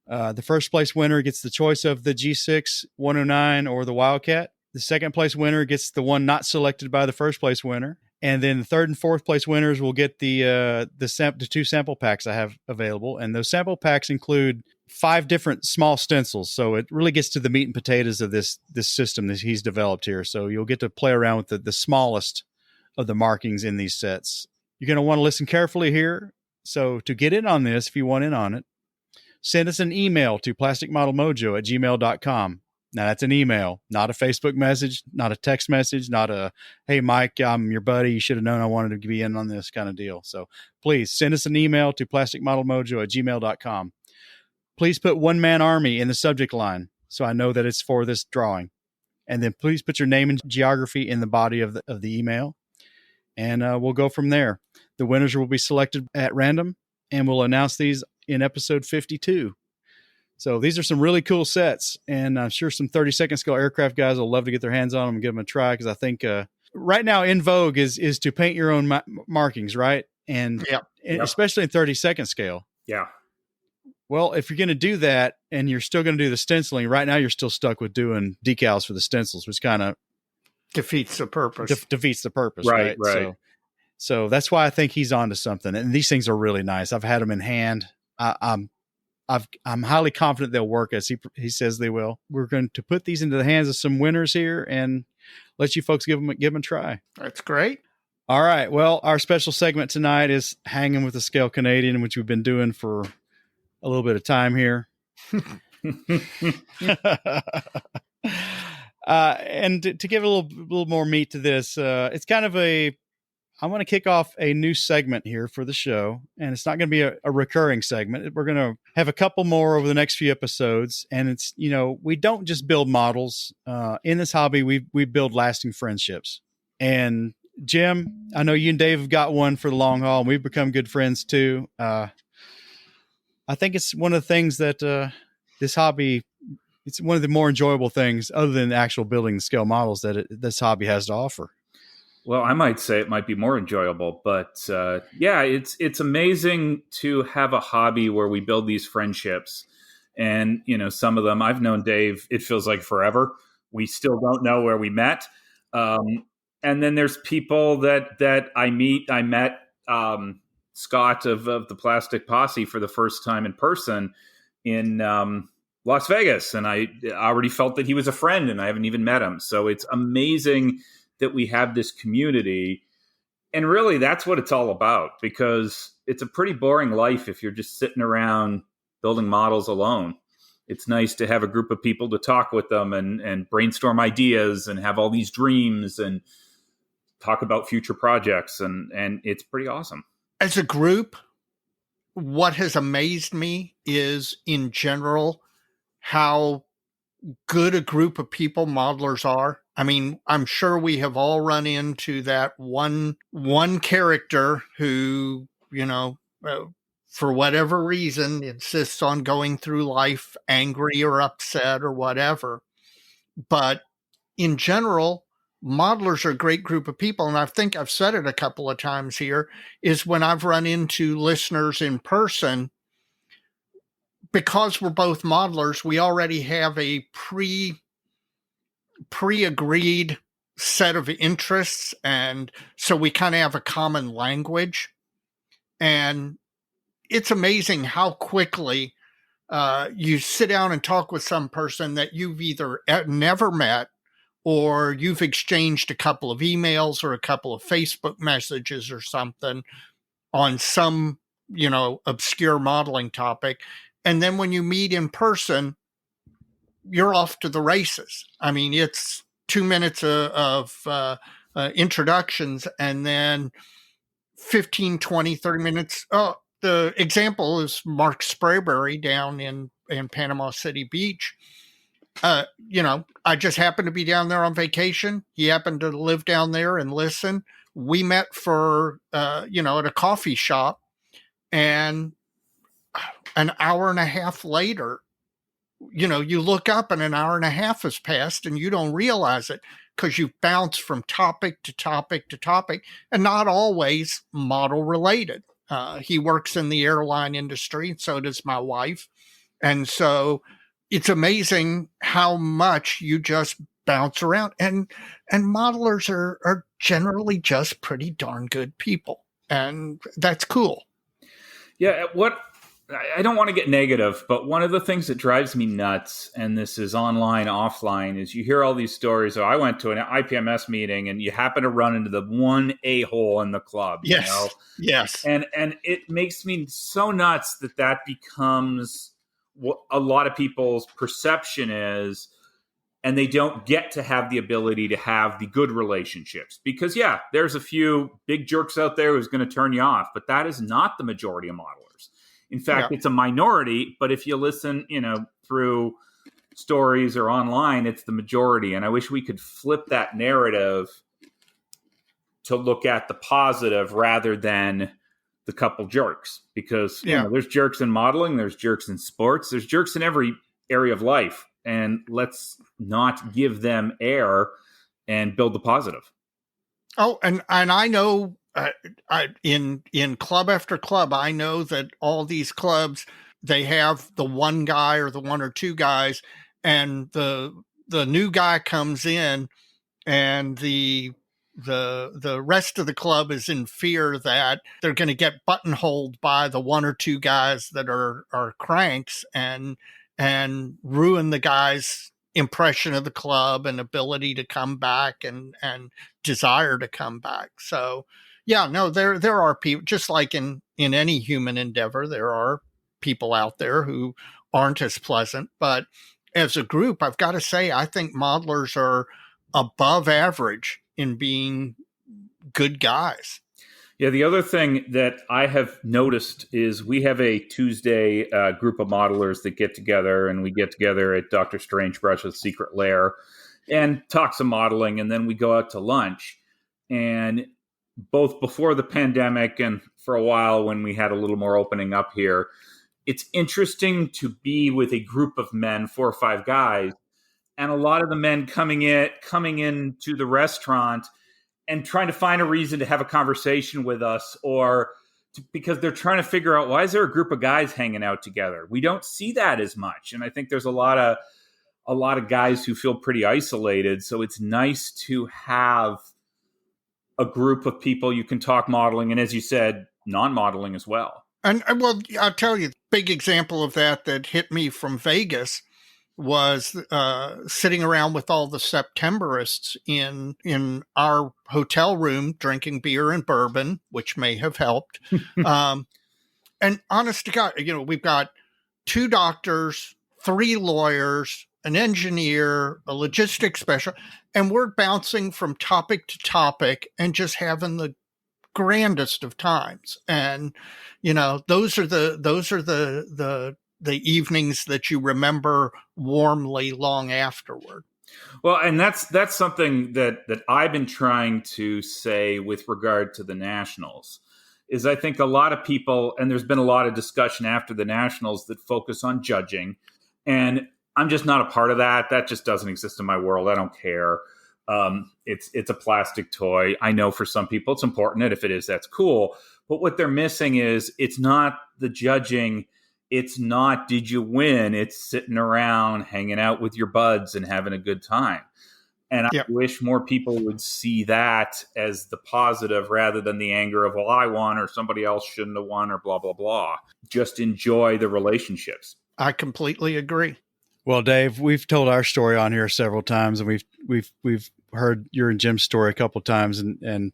The first place winner gets the choice of the G6, 109, or the Wildcat. The second place winner gets the one not selected by the first place winner. And then the third and fourth place winners will get the 2 sample packs I have available. And those sample packs include 5 different small stencils. So it really gets to the meat and potatoes of this system that he's developed here. So you'll get to play around with the smallest of the markings in these sets. You're going to want to listen carefully here. So to get in on this, if you want in on it, send us an email to plasticmodelmojo@gmail.com. Now, that's an email, not a Facebook message, not a text message, not a, hey, Mike, I'm your buddy. You should have known I wanted to be in on this kind of deal. So please send us an email to plasticmodelmojo@gmail.com. Please put One Man Army in the subject line so I know that it's for this drawing. And then please put your name and geography in the body of the email. And we'll go from there. The winners will be selected at random, and we'll announce these in episode 52. So these are some really cool sets, and I'm sure some 32nd scale aircraft guys will love to get their hands on them and give them a try, because I think right now in vogue is to paint your own markings, right? And especially in 32nd scale. Yeah. Well, if you're going to do that and you're still going to do the stenciling, right now you're still stuck with doing decals for the stencils, which kind of defeats the purpose. Defeats the purpose, right? Right. So that's why I think he's onto something. And these things are really nice. I've had them in hand. I'm highly confident they'll work as he says they will. We're going to put these into the hands of some winners here and let you folks give them a try. That's great. All right. Well, our special segment tonight is Hanging with the Scale Canadian, which we've been doing for a little bit of time here. And to give a little more meat to this, it's kind of a I want to kick off a new segment here for the show, and it's not going to be a recurring segment. We're going to have a couple more over the next few episodes, and it's, we don't just build models. In this hobby, we build lasting friendships. And Jim, I know you and Dave have got one for the long haul, and we've become good friends too. I think it's one of the things that this hobby, it's one of the more enjoyable things other than actual building the scale models that this hobby has to offer. Well, I might say it might be more enjoyable, but it's amazing to have a hobby where we build these friendships. And, some of them, I've known Dave, it feels like forever. We still don't know where we met. And then there's people that I meet. I met Scott of the Plastic Posse for the first time in person in Las Vegas. And I already felt that he was a friend, and I haven't even met him. So it's amazing that we have this community. And really, that's what it's all about, because it's a pretty boring life if you're just sitting around building models alone. It's nice to have a group of people to talk with them and brainstorm ideas and have all these dreams and talk about future projects. And it's pretty awesome. As a group, what has amazed me is, in general, how good a group of people modelers are. I mean, I'm sure we have all run into that one character who, for whatever reason, insists on going through life angry or upset or whatever. But in general, modelers are a great group of people. And I think I've said it a couple of times here, is when I've run into listeners in person, because we're both modelers, we already have a pre-agreed set of interests, and so we kind of have a common language. And it's amazing how quickly you sit down and talk with some person that you've either never met, or you've exchanged a couple of emails or a couple of Facebook messages or something on some, obscure modeling topic. And then when you meet in person, you're off to the races. I mean, it's 2 minutes of introductions, and then 15, 20, 30 minutes. Oh, the example is Mark Sprayberry down in Panama City Beach. I just happened to be down there on vacation. He happened to live down there and listen. We met for, at a coffee shop, and an hour and a half later, you look up and an hour and a half has passed and you don't realize it, because you've bounced from topic to topic to topic, and not always model related. He works in the airline industry, and so does my wife. And so it's amazing how much you just bounce around. And modelers are generally just pretty darn good people. And that's cool. Yeah, I don't want to get negative, but one of the things that drives me nuts, and this is online, offline, is you hear all these stories. Oh, I went to an IPMS meeting, and you happen to run into the one a-hole in the club. Yes. Yes. And it makes me so nuts that becomes what a lot of people's perception is, and they don't get to have the ability to have the good relationships. Because, yeah, there's a few big jerks out there who's going to turn you off, but that is not the majority of modelers. In fact, It's a minority, but if you listen, through stories or online, it's the majority. And I wish we could flip that narrative to look at the positive rather than the couple jerks. Because there's jerks in modeling, there's jerks in sports, there's jerks in every area of life. And let's not give them air and build the positive. Oh, and I know... in club after club, I know that all these clubs, they have the one guy or the one or two guys, and the new guy comes in, and the rest of the club is in fear that they're going to get buttonholed by the one or two guys that are cranks and ruin the guy's impression of the club and ability to come back and desire to come back. So yeah, no, there are people, just like in any human endeavor, there are people out there who aren't as pleasant. But as a group, I've got to say, I think modelers are above average in being good guys. Yeah, the other thing that I have noticed is we have a Tuesday group of modelers that get together, and we get together at Dr. Strangebrush's Secret Lair and talk some modeling, and then we go out to lunch. And both before the pandemic and for a while when we had a little more opening up here, it's interesting to be with a group of men, 4 or 5 guys, and a lot of the men coming into the restaurant and trying to find a reason to have a conversation with us, because they're trying to figure out, why is there a group of guys hanging out together? We don't see that as much. And I think there's a lot of guys who feel pretty isolated. So it's nice to have a group of people you can talk modeling, and as you said, non-modeling as well. And well, I'll tell you, big example of that hit me from Vegas was sitting around with all the Septemberists in our hotel room, drinking beer and bourbon, which may have helped. And honest to God, we've got 2 doctors, 3 lawyers, an engineer, a logistics specialist, and we're bouncing from topic to topic and just having the grandest of times. And those are the evenings that you remember warmly long afterward. Well, and that's something that I've been trying to say with regard to the Nationals, is I think a lot of people, and there's been a lot of discussion after the Nationals that focus on judging, and I'm just not a part of that. That just doesn't exist in my world. I don't care. It's a plastic toy. I know for some people it's important, and if it is, that's cool. But what they're missing is, it's not the judging. It's not, did you win? It's sitting around, hanging out with your buds and having a good time. And I wish more people would see that as the positive, rather than the anger of, well, I won or somebody else shouldn't have won or blah, blah, blah. Just enjoy the relationships. I completely agree. Well, Dave, we've told our story on here several times, and we've heard your and Jim's story a couple of times, and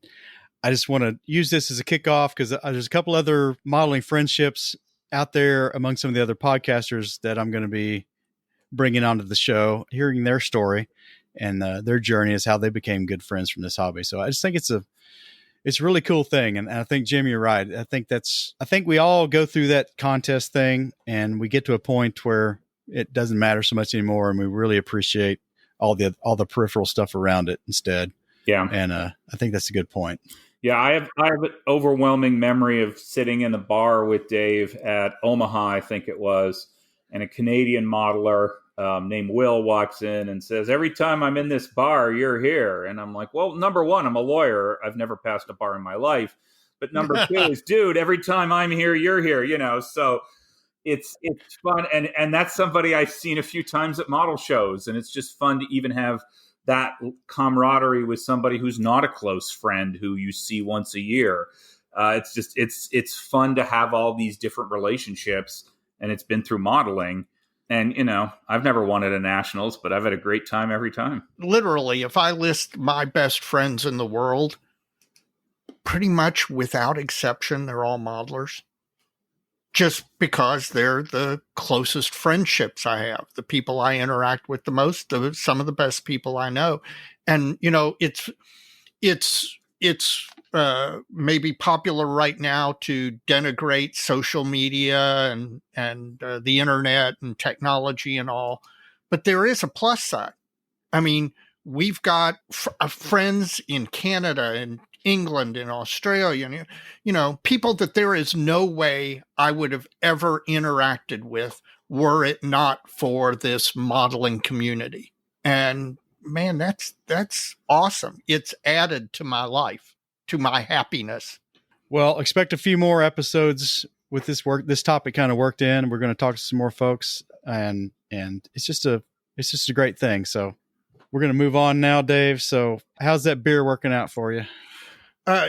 I just want to use this as a kickoff, because there's a couple other modeling friendships out there among some of the other podcasters that I'm going to be bringing onto the show, hearing their story and their journey is how they became good friends from this hobby. So I just think it's a really cool thing. And I think, Jim, you're right. I think we all go through that contest thing, and we get to a point where it doesn't matter so much anymore, and we really appreciate all the peripheral stuff around it instead. Yeah. And I think that's a good point. Yeah, I have an overwhelming memory of sitting in a bar with Dave at Omaha, I think it was, and a Canadian modeler named Will walks in and says, "Every time I'm in this bar, you're here." And I'm like, well, number one, I'm a lawyer. I've never passed a bar in my life. But number 2 is, dude, every time I'm here, you're here, So it's fun. And that's somebody I've seen a few times at model shows. And it's just fun to even have that camaraderie with somebody who's not a close friend who you see once a year. It's fun to have all these different relationships, and it's been through modeling. And, I've never won at a Nationals, but I've had a great time every time. Literally, if I list my best friends in the world, pretty much without exception, they're all modelers. Just because they're the closest friendships I have, the people I interact with the most, some of the best people I know. And, it's maybe popular right now to denigrate social media and the internet and technology and all, but there is a plus side. I mean, we've got friends in Canada and England and Australia, people that there is no way I would have ever interacted with were it not for this modeling community. And man, that's awesome. It's added to my life, to my happiness. Well, expect a few more episodes with this topic kind of worked in. We're going to talk to some more folks, and it's just a great thing. So we're going to move on now, Dave. So how's that beer working out for you?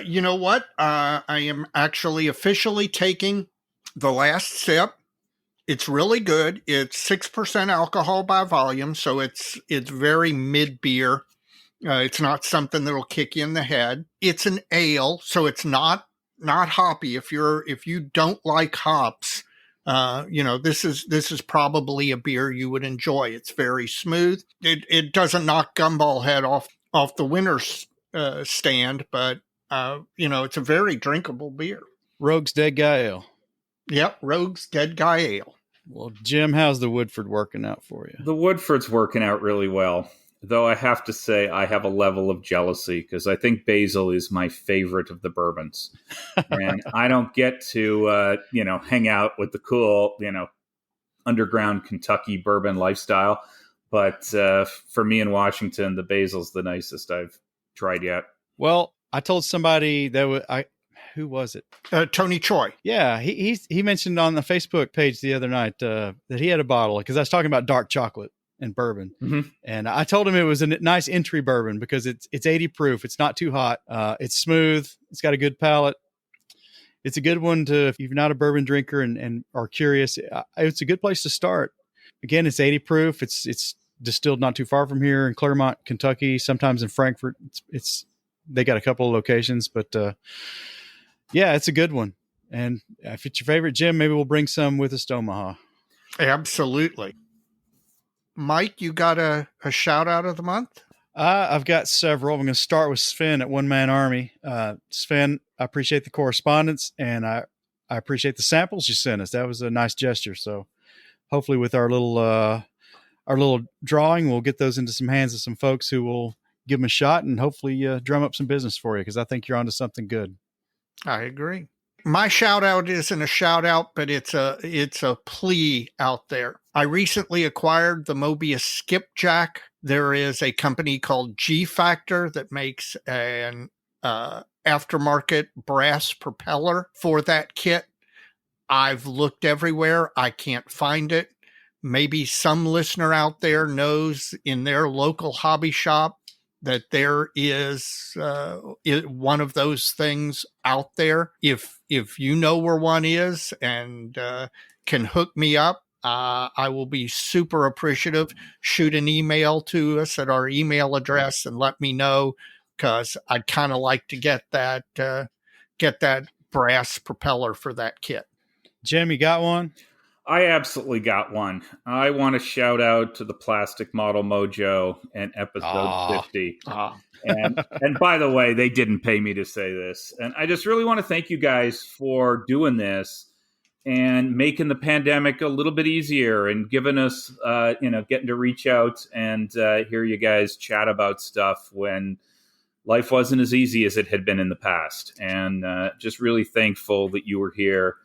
You know what? I am actually officially taking the last sip. It's really good. It's 6% alcohol by volume, so it's very mid beer. It's not something that'll kick you in the head. It's an ale, so it's not hoppy. If you don't like hops, this is probably a beer you would enjoy. It's very smooth. It doesn't knock Gumball Head off the winner's stand, but It's a very drinkable beer. Rogue's Dead Guy Ale. Yep, Rogue's Dead Guy Ale. Well, Jim, how's the Woodford working out for you? The Woodford's working out really well, though I have to say I have a level of jealousy because I think Basil is my favorite of the bourbons. And I don't get to, hang out with the cool, underground Kentucky bourbon lifestyle. But for me in Washington, the Basil's the nicest I've tried yet. Well, I told somebody that who was it? Tony Choi. Yeah, he mentioned on the Facebook page the other night that he had a bottle because I was talking about dark chocolate and bourbon, and I told him it was a nice entry bourbon because it's 80 proof. It's not too hot. It's smooth. It's got a good palate. It's a good one to if you're not a bourbon drinker and are curious. It's a good place to start. Again, it's 80 proof. It's distilled not too far from here in Claremont, Kentucky. Sometimes in Frankfort. They got a couple of locations, but. Yeah, it's a good one. And if it's your favorite, Jim, maybe we'll bring some with us to Omaha. Absolutely. Mike, you got a shout out of the month? I've got several. I'm going to start with Sven at One Man Army. Sven, I appreciate the correspondence and I appreciate the samples you sent us. That was a nice gesture. So hopefully with our little drawing, we'll get those into some hands of some folks who will give them a shot and hopefully drum up some business for you because I think you're onto something good. I agree. My shout out isn't a shout out, but it's a plea out there. I recently acquired the Mobius skipjack. There is a company called G Factor that makes an aftermarket brass propeller for that kit. I've looked everywhere. I can't find it. Maybe some listener out there knows in their local hobby shop that there is one of those things out there. If you know where one is and can hook me up, I will be super appreciative. Shoot an email to us at our email address and let me know because I'd kind of like to get that brass propeller for that kit. Jim, you got one? I absolutely got one. I want to shout out to the Plastic Model Mojo and episode 50. And by the way, they didn't pay me to say this. And I just really want to thank you guys for doing this and making the pandemic a little bit easier and giving us, getting to reach out and hear you guys chat about stuff when life wasn't as easy as it had been in the past. And just really thankful that you were here.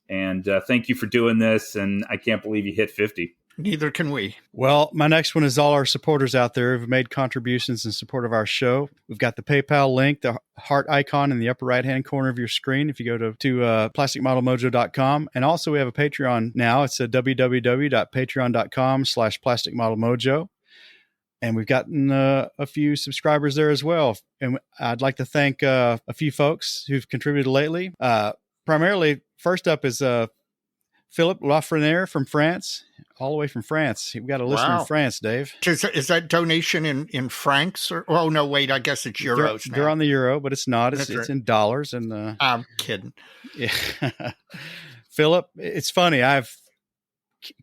And thank you for doing this. And I can't believe you hit 50. Neither can we. Well, my next one is all our supporters out there who've made contributions in support of our show. We've got the PayPal link, the heart icon in the upper right-hand corner of your screen if you go to plasticmodelmojo.com. And also we have a Patreon now. It's at www.patreon.com/plasticmodelmojo. And we've gotten a few subscribers there as well. And I'd like to thank a few folks who've contributed lately. Primarily, first up is Philip Lafreniere from France, all the way from France. We've got a listener in France, Dave. Is that donation in francs? Oh, no, wait, I guess it's euros They're on the euro, but it's not. It's in dollars. And I'm kidding. Yeah. Philip, it's funny.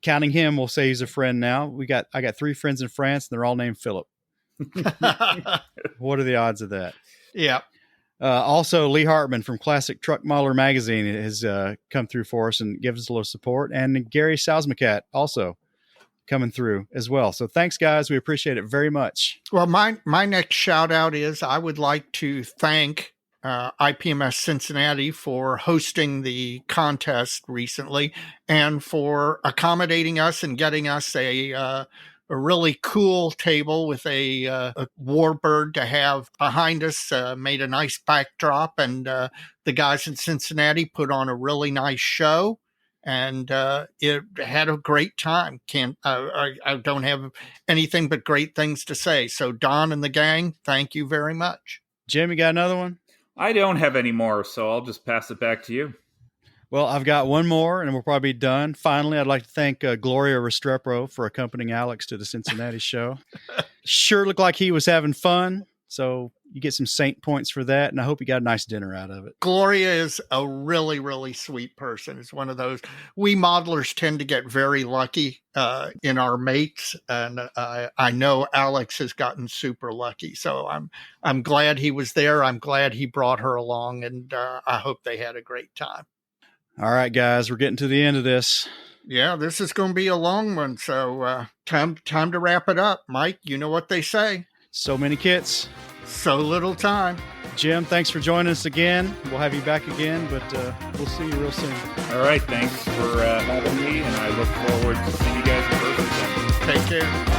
Counting him, we'll say he's a friend now. I got 3 friends in France, and they're all named Philip. What are the odds of that? Yeah. Also, Lee Hartman from Classic Truck Modeler Magazine has come through for us and gives us a little support. And Gary Salzmacat also coming through as well. So thanks, guys. We appreciate it very much. Well, my next shout out is I would like to thank IPMS Cincinnati for hosting the contest recently and for accommodating us and getting us a really cool table with a warbird to have behind us, made a nice backdrop, and the guys in Cincinnati put on a really nice show, and it had a great time. I don't have anything but great things to say. So Don and the gang, thank you very much. Jim, you got another one? I don't have any more, so I'll just pass it back to you. Well, I've got one more, and we'll probably be done. Finally, I'd like to thank Gloria Restrepo for accompanying Alex to the Cincinnati show. Sure looked like he was having fun. So you get some saint points for that, and I hope you got a nice dinner out of it. Gloria is a really, really sweet person. It's one of those, we modelers tend to get very lucky in our mates, and I know Alex has gotten super lucky. So I'm glad he was there. I'm glad he brought her along, and I hope they had a great time. All right, guys, we're getting to the end of this. Yeah, this is going to be a long one, so time to wrap it up. Mike, you know what they say. So many kits. So little time. Jim, thanks for joining us again. We'll have you back again, but we'll see you real soon. All right. Thanks for having me, and I look forward to seeing you guys in person. Take care.